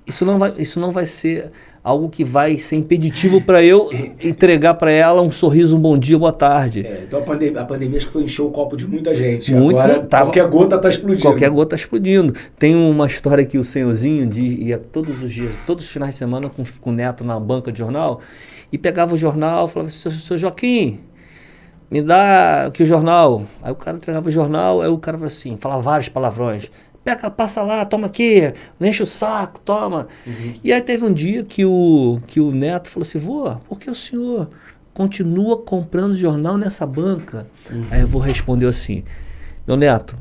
isso não vai ser algo que vai ser impeditivo para eu entregar para ela um sorriso, um bom dia, boa tarde. Então a pandemia acho que foi encher o copo de muita gente. Muito, agora qualquer gota está explodindo. Qualquer gota está explodindo. Tem uma história que o senhorzinho ia todos os dias, todos os finais de semana com o neto na banca de jornal e pegava o jornal e falava assim, seu Joaquim, me dá aqui o jornal. Aí o cara entregava o jornal, aí o cara falava assim, falava vários palavrões. Pega, passa lá, toma aqui, enche o saco, toma. Uhum. E aí teve um dia que o neto falou assim, vô, por que o senhor continua comprando jornal nessa banca? Uhum. Aí eu vou responder assim, meu neto,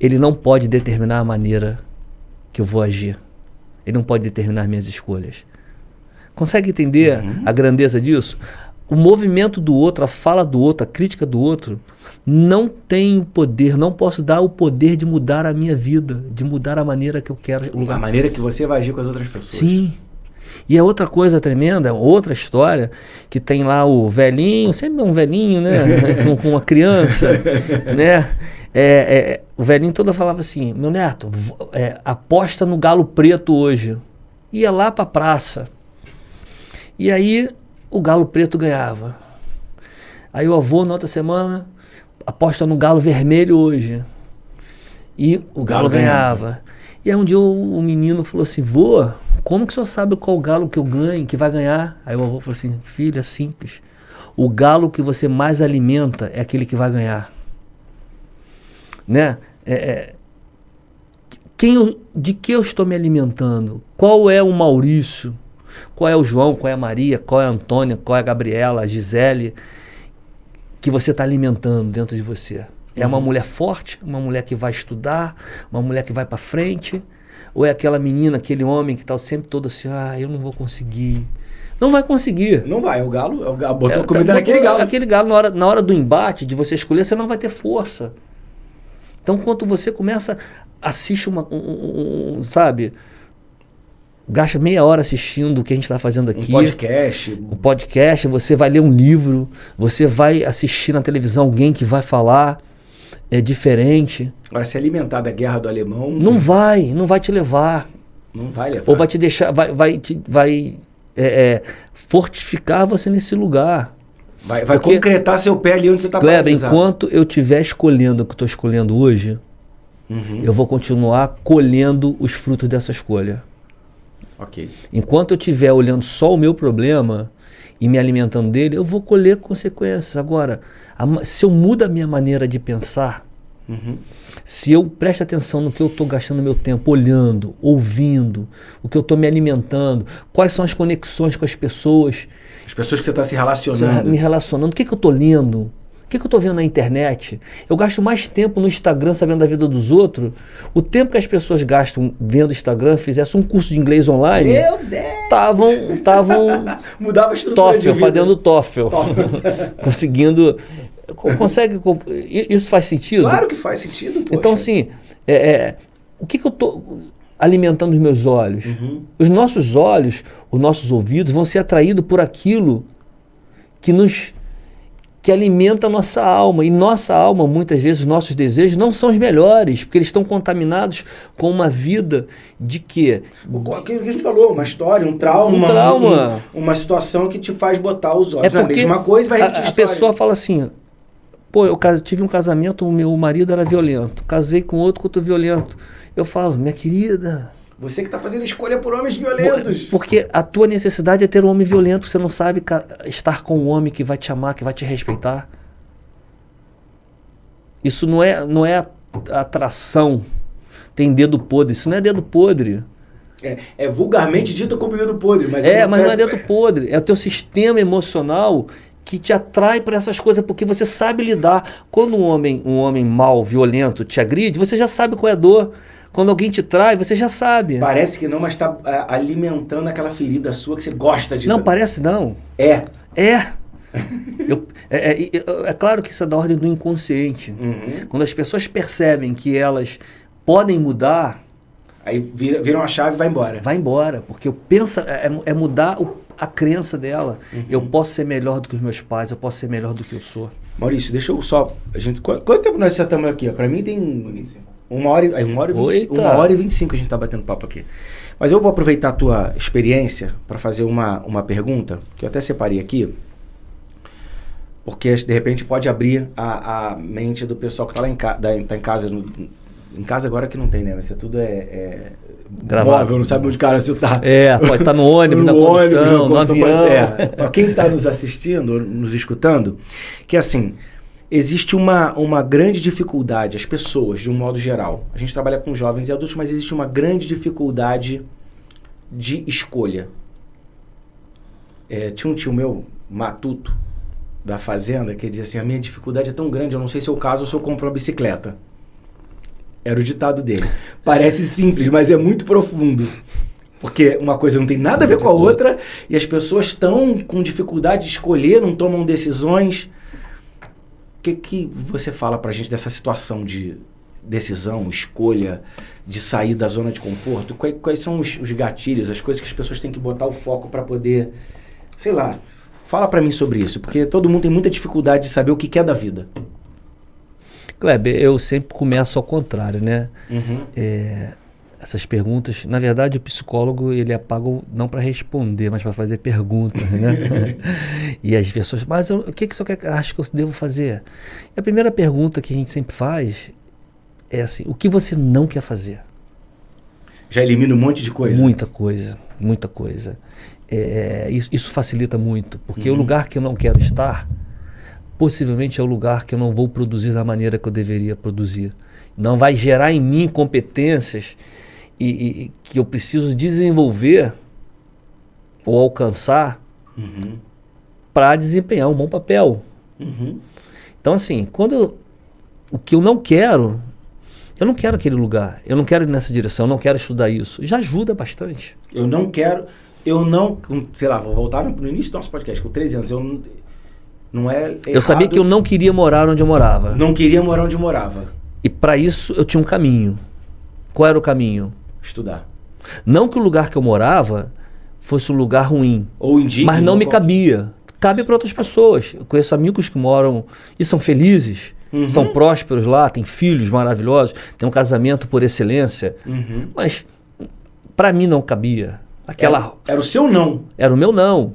ele não pode determinar a maneira que eu vou agir. Ele não pode determinar minhas escolhas. Consegue entender a grandeza disso? O movimento do outro, a fala do outro, a crítica do outro, não tem o poder, não posso dar o poder de mudar a minha vida, de mudar a maneira que eu quero. A maneira que você vai agir com as outras pessoas. Sim. E é outra coisa tremenda, outra história, que tem lá o velhinho, sempre um velhinho, né? com uma criança, né? O velhinho todo falava assim, meu neto, aposta no galo preto hoje. Ia lá pra praça. E aí o galo preto ganhava. Aí o avô, na outra semana, aposta no galo vermelho hoje. E o galo ganhava. E aí um dia o menino falou assim, vô, como que o senhor sabe qual galo que eu ganho, que vai ganhar? Aí o avô falou assim, filho, é simples. O galo que você mais alimenta é aquele que vai ganhar. Né? De que eu estou me alimentando? Qual é o Maurício? Qual é o João, qual é a Maria, qual é a Antônia, qual é a Gabriela, a Gisele, que você está alimentando dentro de você? É uma mulher forte, uma mulher que vai estudar, uma mulher que vai para frente, ou é aquela menina, aquele homem que está sempre todo assim, eu não vou conseguir. Não vai conseguir. Não vai, o galo botou comida naquele galo. Aquele galo, na hora do embate, de você escolher, você não vai ter força. Então, quando você começa, assiste sabe... Gasta meia hora assistindo o que a gente está fazendo aqui. Um podcast, você vai ler um livro, você vai assistir na televisão alguém que vai falar, é diferente. Agora, se alimentar da guerra do alemão... Não vai te levar. Não vai levar. Ou vai te deixar, vai fortificar você nesse lugar. Vai concretar seu pé ali onde você está paralisado. Enquanto eu estiver escolhendo o que estou escolhendo hoje, eu vou continuar colhendo os frutos dessa escolha. Okay. Enquanto eu estiver olhando só o meu problema e me alimentando dele, eu vou colher consequências. Agora, se eu mudo a minha maneira de pensar, se eu presto atenção no que eu estou gastando meu tempo olhando, ouvindo, o que eu estou me alimentando, quais são as conexões com as pessoas. As pessoas que você está se relacionando. Me relacionando. O que eu estou lendo? O que eu estou vendo na internet? Eu gasto mais tempo no Instagram sabendo da vida dos outros. O tempo que as pessoas gastam vendo Instagram, fizesse um curso de inglês online, meu Deus! Estavam mudava a estrutura TOEFL, fazendo TOEFL. Conseguindo... Consegue... Isso faz sentido? Claro que faz sentido. Poxa. Então, assim, o que eu estou alimentando os meus olhos? Os nossos olhos, os nossos ouvidos vão ser atraídos por aquilo que alimenta a nossa alma. E nossa alma, muitas vezes, os nossos desejos não são os melhores, porque eles estão contaminados com uma vida de quê? Aquilo que a gente falou, uma história, um trauma. Uma situação que te faz botar os olhos na mesma coisa e vai repetir a pessoa fala assim, pô, tive um casamento, o meu marido era violento. Casei com outro violento. Eu falo, minha querida... Você que tá fazendo escolha por homens violentos. Porque a tua necessidade é ter um homem violento. Você não sabe estar com um homem que vai te amar, que vai te respeitar. Isso não é atração. Tem dedo podre. Isso não é dedo podre. É vulgarmente dito como dedo podre. Mas mas não é dedo podre. É o teu sistema emocional que te atrai por essas coisas. Porque você sabe lidar. Quando um homem mau, violento, te agride, você já sabe qual é a dor. Quando alguém te trai, você já sabe. Parece que não, mas está alimentando aquela ferida sua que você gosta de... Não, parece não. É. É claro que isso é da ordem do inconsciente. Uhum. Quando as pessoas percebem que elas podem mudar... Aí viram a chave e vai embora. Vai embora, porque é mudar a crença dela. Uhum. Eu posso ser melhor do que os meus pais, eu posso ser melhor do que eu sou. Maurício, deixa eu só... Quanto tempo nós já estamos aqui? Pra mim tem... 25. Uma hora e 25 a gente tá batendo papo aqui. Mas eu vou aproveitar a tua experiência para fazer uma pergunta, que eu até separei aqui, porque de repente pode abrir a mente do pessoal que tá lá tá em casa. Em casa agora que não tem, né? Mas isso tudo gravado. Móvel, não sabe onde o cara se tá. Pode estar no ônibus, na condução, no avião. Para quem tá nos assistindo, nos escutando, que assim... Existe uma grande dificuldade, as pessoas, de um modo geral. A gente trabalha com jovens e adultos, mas existe uma grande dificuldade de escolha. Tinha um tio meu, matuto, da fazenda, que dizia assim, a minha dificuldade é tão grande, eu não sei se eu caso ou se eu compro uma bicicleta. Era o ditado dele. Parece simples, mas é muito profundo. Porque uma coisa não tem nada a ver com a outra, e as pessoas estão com dificuldade de escolher, não tomam decisões... O que você fala pra gente dessa situação de decisão, escolha, de sair da zona de conforto? Quais são os gatilhos, as coisas que as pessoas têm que botar o foco para poder... Sei lá, fala pra mim sobre isso, porque todo mundo tem muita dificuldade de saber o que quer da vida. Kleber, eu sempre começo ao contrário, né? Uhum. Essas perguntas, na verdade o psicólogo ele é pago não para responder, mas para fazer perguntas, né? E as pessoas, mas o que você acha que eu devo fazer? E a primeira pergunta que a gente sempre faz é assim, o que você não quer fazer? Já elimina um monte de coisa? Muita coisa. Isso facilita muito, porque o lugar que eu não quero estar, possivelmente é o lugar que eu não vou produzir da maneira que eu deveria produzir. Não vai gerar em mim competências e que eu preciso desenvolver ou alcançar para desempenhar um bom papel. Uhum. Então, assim, o que eu não quero aquele lugar, eu não quero ir nessa direção, eu não quero estudar isso. Já ajuda bastante. Sei lá, vou voltar no início do nosso podcast, com 13 anos, não é errado. Eu sabia que eu não queria morar onde eu morava. Não queria morar onde eu morava. E para isso eu tinha um caminho. Qual era o caminho? Estudar. Não que o lugar que eu morava fosse um lugar ruim. Ou indigno. Mas não me cabia. Cabe para outras pessoas. Eu conheço amigos que moram e são felizes. São prósperos lá, têm filhos maravilhosos, têm um casamento por excelência. Mas para mim não cabia. Era o seu não. Era o meu não.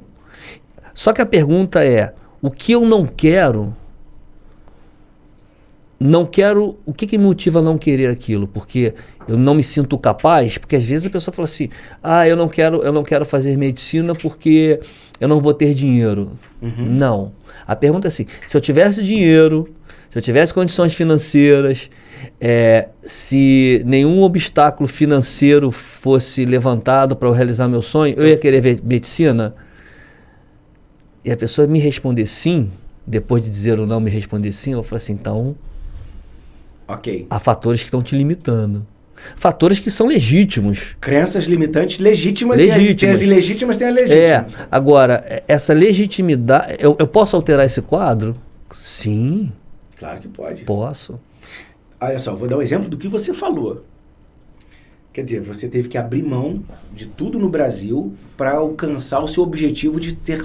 Só que a pergunta é, o que eu não quero... o que me motiva a não querer aquilo? Porque eu não me sinto capaz, porque às vezes a pessoa fala assim, eu não quero fazer medicina porque eu não vou ter dinheiro. Não. A pergunta é assim, se eu tivesse dinheiro, se eu tivesse condições financeiras, se nenhum obstáculo financeiro fosse levantado para eu realizar meu sonho, eu ia querer ver medicina? E a pessoa me responder sim, depois de dizer ou não me responder sim, eu falo assim, então... Ok. Há fatores que estão te limitando. Fatores que são legítimos. Crenças limitantes legítimas. Tem as ilegítimas, tem a legítima. Agora, essa legitimidade... Eu posso alterar esse quadro? Sim. Claro que pode. Posso. Olha só, vou dar um exemplo do que você falou. Quer dizer, você teve que abrir mão de tudo no Brasil para alcançar o seu objetivo de ter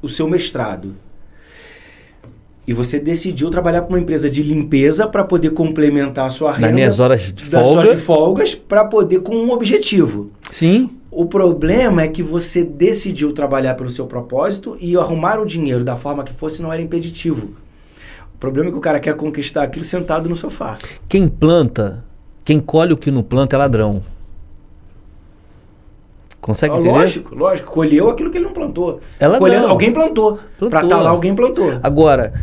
o seu mestrado. E você decidiu trabalhar para uma empresa de limpeza para poder complementar a sua renda. Nas minhas horas de folgas, para poder com um objetivo. Sim. O problema é que você decidiu trabalhar pelo seu propósito e arrumar o dinheiro da forma que fosse não era impeditivo. O problema é que o cara quer conquistar aquilo sentado no sofá. Quem colhe o que não planta é ladrão. Consegue entender? Lógico. Colheu aquilo que ele não plantou. É ladrão. Colhendo, alguém plantou. Pra estar lá, alguém plantou. Agora,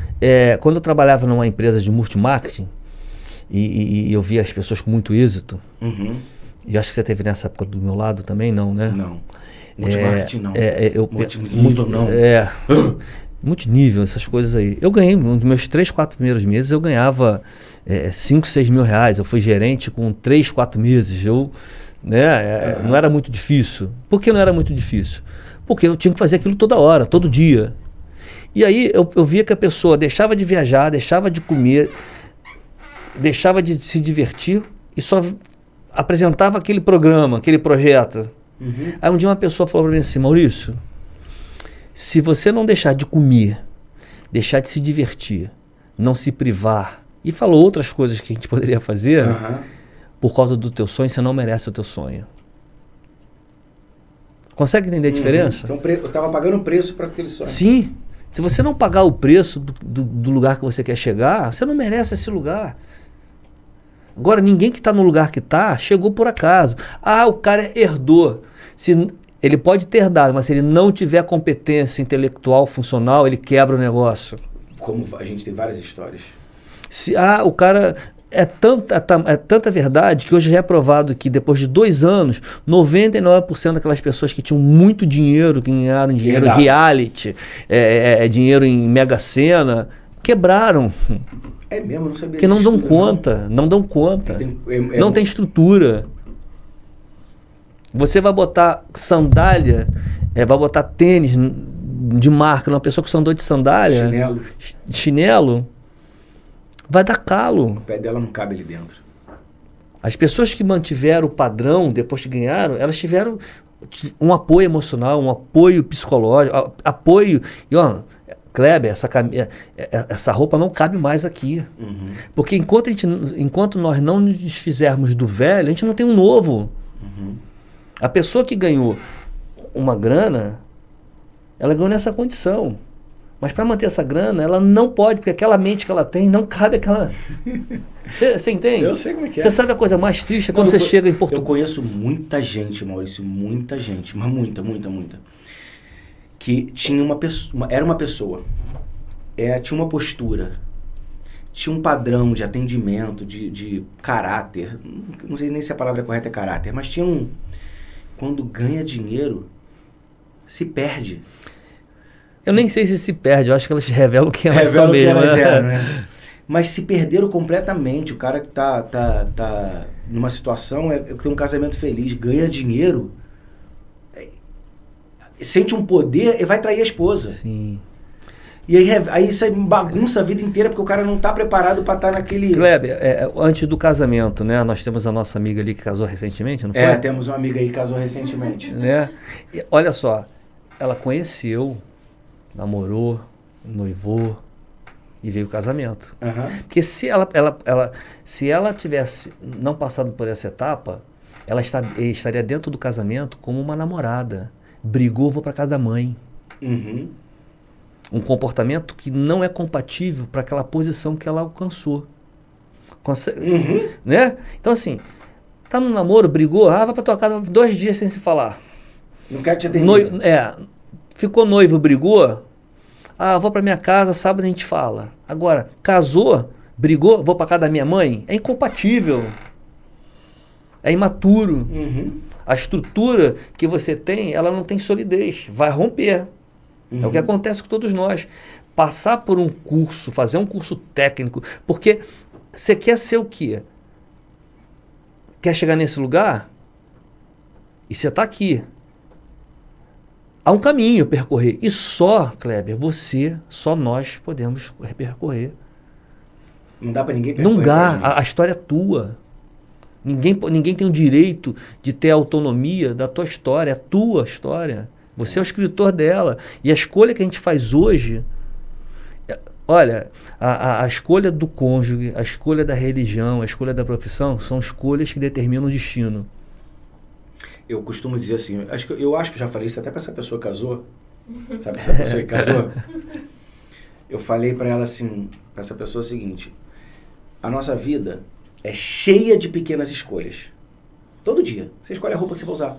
quando eu trabalhava numa empresa de multimarketing, e eu via as pessoas com muito êxito, e acho que você teve nessa época do meu lado também, não, né? Não. Multimarketing não. Multinível não. Multinível, essas coisas aí. Eu ganhei, nos meus 3, 4 primeiros meses, eu ganhava 5, 6 mil reais. Eu fui gerente com 3, 4 meses. Não era muito difícil. Por que não era muito difícil? Porque eu tinha que fazer aquilo toda hora, todo dia. E aí eu via que a pessoa deixava de viajar, deixava de comer, deixava de se divertir e só apresentava aquele programa, aquele projeto. Aí um dia uma pessoa falou para mim assim: Maurício, se você não deixar de comer, deixar de se divertir, não se privar, e falou outras coisas que a gente poderia fazer, por causa do teu sonho, você não merece o teu sonho. Consegue entender a diferença? Então eu estava pagando o preço para aquele sonho. Sim. Se você não pagar o preço do lugar que você quer chegar, você não merece esse lugar. Agora, ninguém que está no lugar que está, chegou por acaso. O cara herdou. Ele pode ter dado, mas se ele não tiver competência intelectual, funcional, ele quebra o negócio. Como a gente tem várias histórias. O cara... É tanta verdade que hoje já é provado que depois de 2 anos, 99% daquelas pessoas que tinham muito dinheiro, que ganharam dinheiro em reality, dinheiro em Mega Sena, quebraram. É mesmo, não sabia. Porque não dão conta, não dão conta. Não tem estrutura. Você vai botar sandália, vai botar tênis de marca, uma pessoa que só andou de sandália, chinelo, vai dar calo. O pé dela não cabe ali dentro. As pessoas que mantiveram o padrão depois que ganharam, elas tiveram um apoio emocional, um apoio psicológico, apoio. E Kleber, essa roupa não cabe mais aqui. Porque enquanto nós não nos desfizermos do velho, a gente não tem um novo. A pessoa que ganhou uma grana, ela ganhou nessa condição. Mas para manter essa grana, ela não pode, porque aquela mente que ela tem não cabe aquela... Você entende? Eu sei como é que é. Você sabe a coisa mais triste é quando você chega em Portugal. Eu conheço muita gente, Maurício, muita gente, mas muita, que tinha uma pessoa, era uma pessoa, tinha uma postura, tinha um padrão de atendimento, de caráter, não sei nem se a palavra correta é caráter, mas tinha quando ganha dinheiro, se perde. Eu nem sei se perde, eu acho que elas revelam quem elas são mesmo. Né? Mas se perderam completamente. O cara que tá numa situação, tem um casamento feliz, ganha dinheiro, sente um poder e vai trair a esposa. Sim. E aí isso bagunça a vida inteira, porque o cara não tá preparado para estar naquele... Kleber, antes do casamento, né? Nós temos a nossa amiga ali que casou recentemente, não foi? Temos uma amiga aí que casou recentemente. Né? E, olha só, ela conheceu, namorou, noivou e veio o casamento. Porque se ela tivesse não passado por essa etapa, ela estaria dentro do casamento como uma namorada. Brigou, vou para casa da mãe. Um comportamento que não é compatível para aquela posição que ela alcançou. Né? Então assim, tá no namoro, brigou, vai para tua casa 2 dias sem se falar. Não quero te atender. Ficou noivo, brigou, vou para minha casa, sábado a gente fala. Agora, casou, brigou, vou para casa da minha mãe, é incompatível. É imaturo. A estrutura que você tem, ela não tem solidez, vai romper. É o que acontece com todos nós. Passar por um curso, fazer um curso técnico, porque você quer ser o quê? Quer chegar nesse lugar? E você está aqui. Há um caminho a percorrer. E só, Kleber, só nós podemos percorrer. Não dá para ninguém percorrer. Não dá. A história é tua. Ninguém tem o direito de ter a autonomia da tua história. É a tua história. Você é o escritor dela. E a escolha que a gente faz hoje... Olha, a escolha do cônjuge, a escolha da religião, a escolha da profissão são escolhas que determinam o destino. Eu costumo dizer assim, eu acho que já falei isso até para essa pessoa que casou. Sabe essa pessoa que casou? eu falei pra ela assim, pra essa pessoa o seguinte: a nossa vida é cheia de pequenas escolhas. Todo dia. Você escolhe a roupa que você vai usar.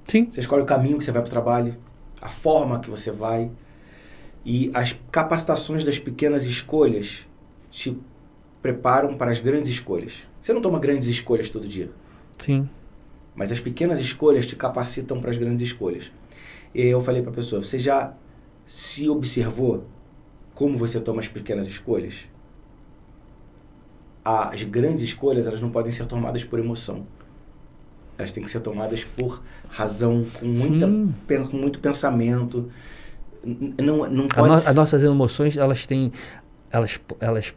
Sim. Você escolhe o caminho que você vai pro trabalho, a forma que você vai. E as capacitações das pequenas escolhas te preparam para as grandes escolhas. Você não toma grandes escolhas todo dia, Sim. mas as pequenas escolhas te capacitam para as grandes escolhas. E eu falei para a pessoa: você já se observou como você toma as pequenas escolhas? As grandes escolhas, elas não podem ser tomadas por emoção. Elas têm que ser tomadas por razão, com muito pensamento. Não pode As nossas emoções, elas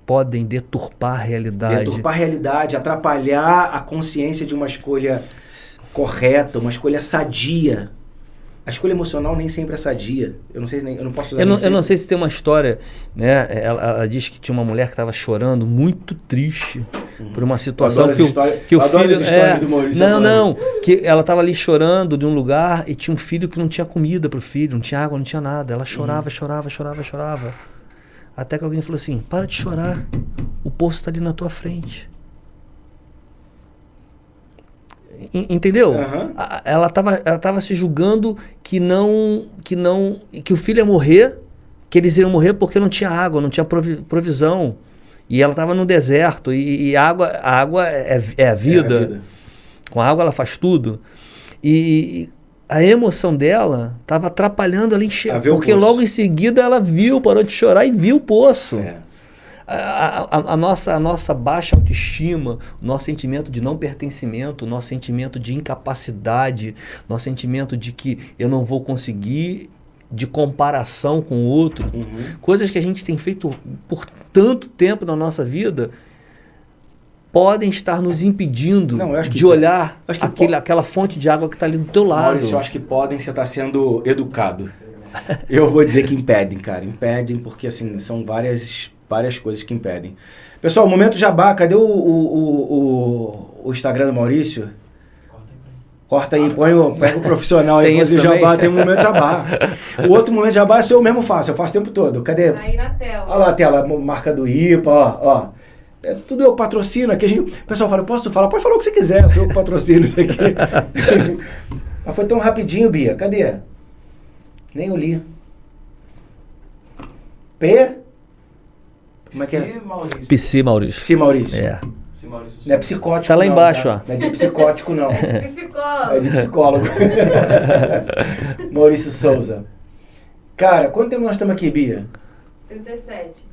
podem deturpar a realidade. deturpar a realidade, atrapalhar a consciência de uma escolha correta, uma escolha sadia. A escolha emocional nem sempre é sadia. Eu não sei, eu não posso usar. Eu não sei se tem uma história, né? Ela diz que tinha uma mulher que estava chorando, muito triste, por uma situação que o filho. Do Maurício não, que ela estava ali chorando de um lugar e tinha um filho que não tinha comida para o filho, não tinha água, não tinha nada. Ela chorava. Até que alguém falou assim: para de chorar, o poço está ali na tua frente. Entendeu? Uhum. Ela tava se julgando que o filho ia morrer, que eles iam morrer porque não tinha água, não tinha provisão. E ela estava no deserto, e a água é a vida. Com a água ela faz tudo. E a emoção dela estava atrapalhando ela enxergar, porque logo em seguida ela parou de chorar e viu o poço. A nossa baixa autoestima, o nosso sentimento de não pertencimento, o nosso sentimento de incapacidade, nosso sentimento de que eu não vou conseguir, de comparação com o outro, coisas que a gente tem feito por tanto tempo na nossa vida, podem estar nos impedindo de olhar aquela fonte de água que está ali do teu lado. Maurício, eu acho que podem, você está sendo educado. Eu vou dizer que impedem, cara. Impedem porque, assim, são várias coisas que impedem. Pessoal, momento jabá. Cadê o Instagram do Maurício? Corta aí, pega o profissional aí pra fazer jabá. Tem um momento jabá. O outro momento jabá eu mesmo faço. Eu faço o tempo todo. Cadê? Aí na tela. Olha lá a tela, marca do IPA, ó. É tudo eu que patrocino aqui. O pessoal fala: posso falar? Pode falar o que você quiser. Sou eu que patrocino isso aqui. Mas foi tão rapidinho, Bia. Cadê? Nem eu li. Como é que é? Psi Maurício. Psi Maurício. É. Não é psicótico. Tá lá embaixo, ó. Não é de psicótico, não. Psicólogo. É de psicólogo. Maurício Souza. Cara, quanto tempo nós estamos aqui, Bia? 37.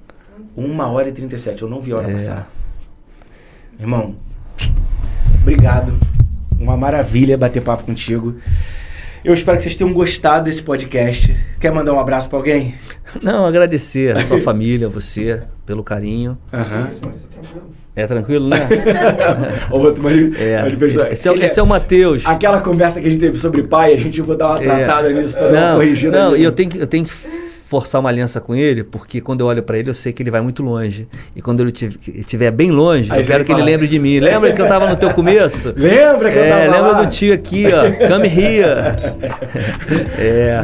1h37. Eu não vi a hora passar. Irmão, obrigado. Uma maravilha bater papo contigo. Eu espero que vocês tenham gostado desse podcast. Quer mandar um abraço pra alguém? Não, agradecer a sua família, você, pelo carinho. É tranquilo, né? O outro marido. Esse é o Matheus. Aquela conversa que a gente teve sobre pai, a gente vai dar uma tratada nisso pra dar uma corrigida. Não, e eu tenho que forçar uma aliança com ele, porque quando eu olho pra ele, eu sei que ele vai muito longe. E quando ele estiver bem longe, eu quero que ele lembre de mim. Lembra que eu tava no teu começo? Lembra que eu tava lá? Lembra do tio aqui, ó. Come here.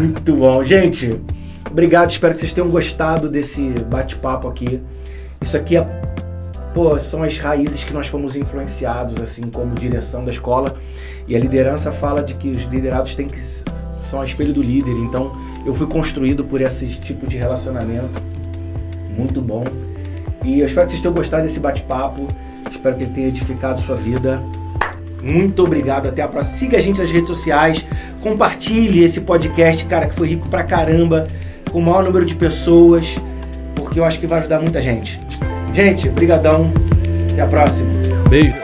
Muito bom. Gente, obrigado. Espero que vocês tenham gostado desse bate-papo aqui. Isso aqui são as raízes que nós fomos influenciados, assim, como direção da escola. E a liderança fala de que os liderados são a espelho do líder. Então, eu fui construído por esse tipo de relacionamento. Muito bom. E eu espero que vocês tenham gostado desse bate-papo. Espero que ele tenha edificado sua vida. Muito obrigado. Até a próxima. Siga a gente nas redes sociais. Compartilhe esse podcast, cara, que foi rico pra caramba. Com o maior número de pessoas. Porque eu acho que vai ajudar muita gente. Gente, brigadão. Até a próxima. Beijo.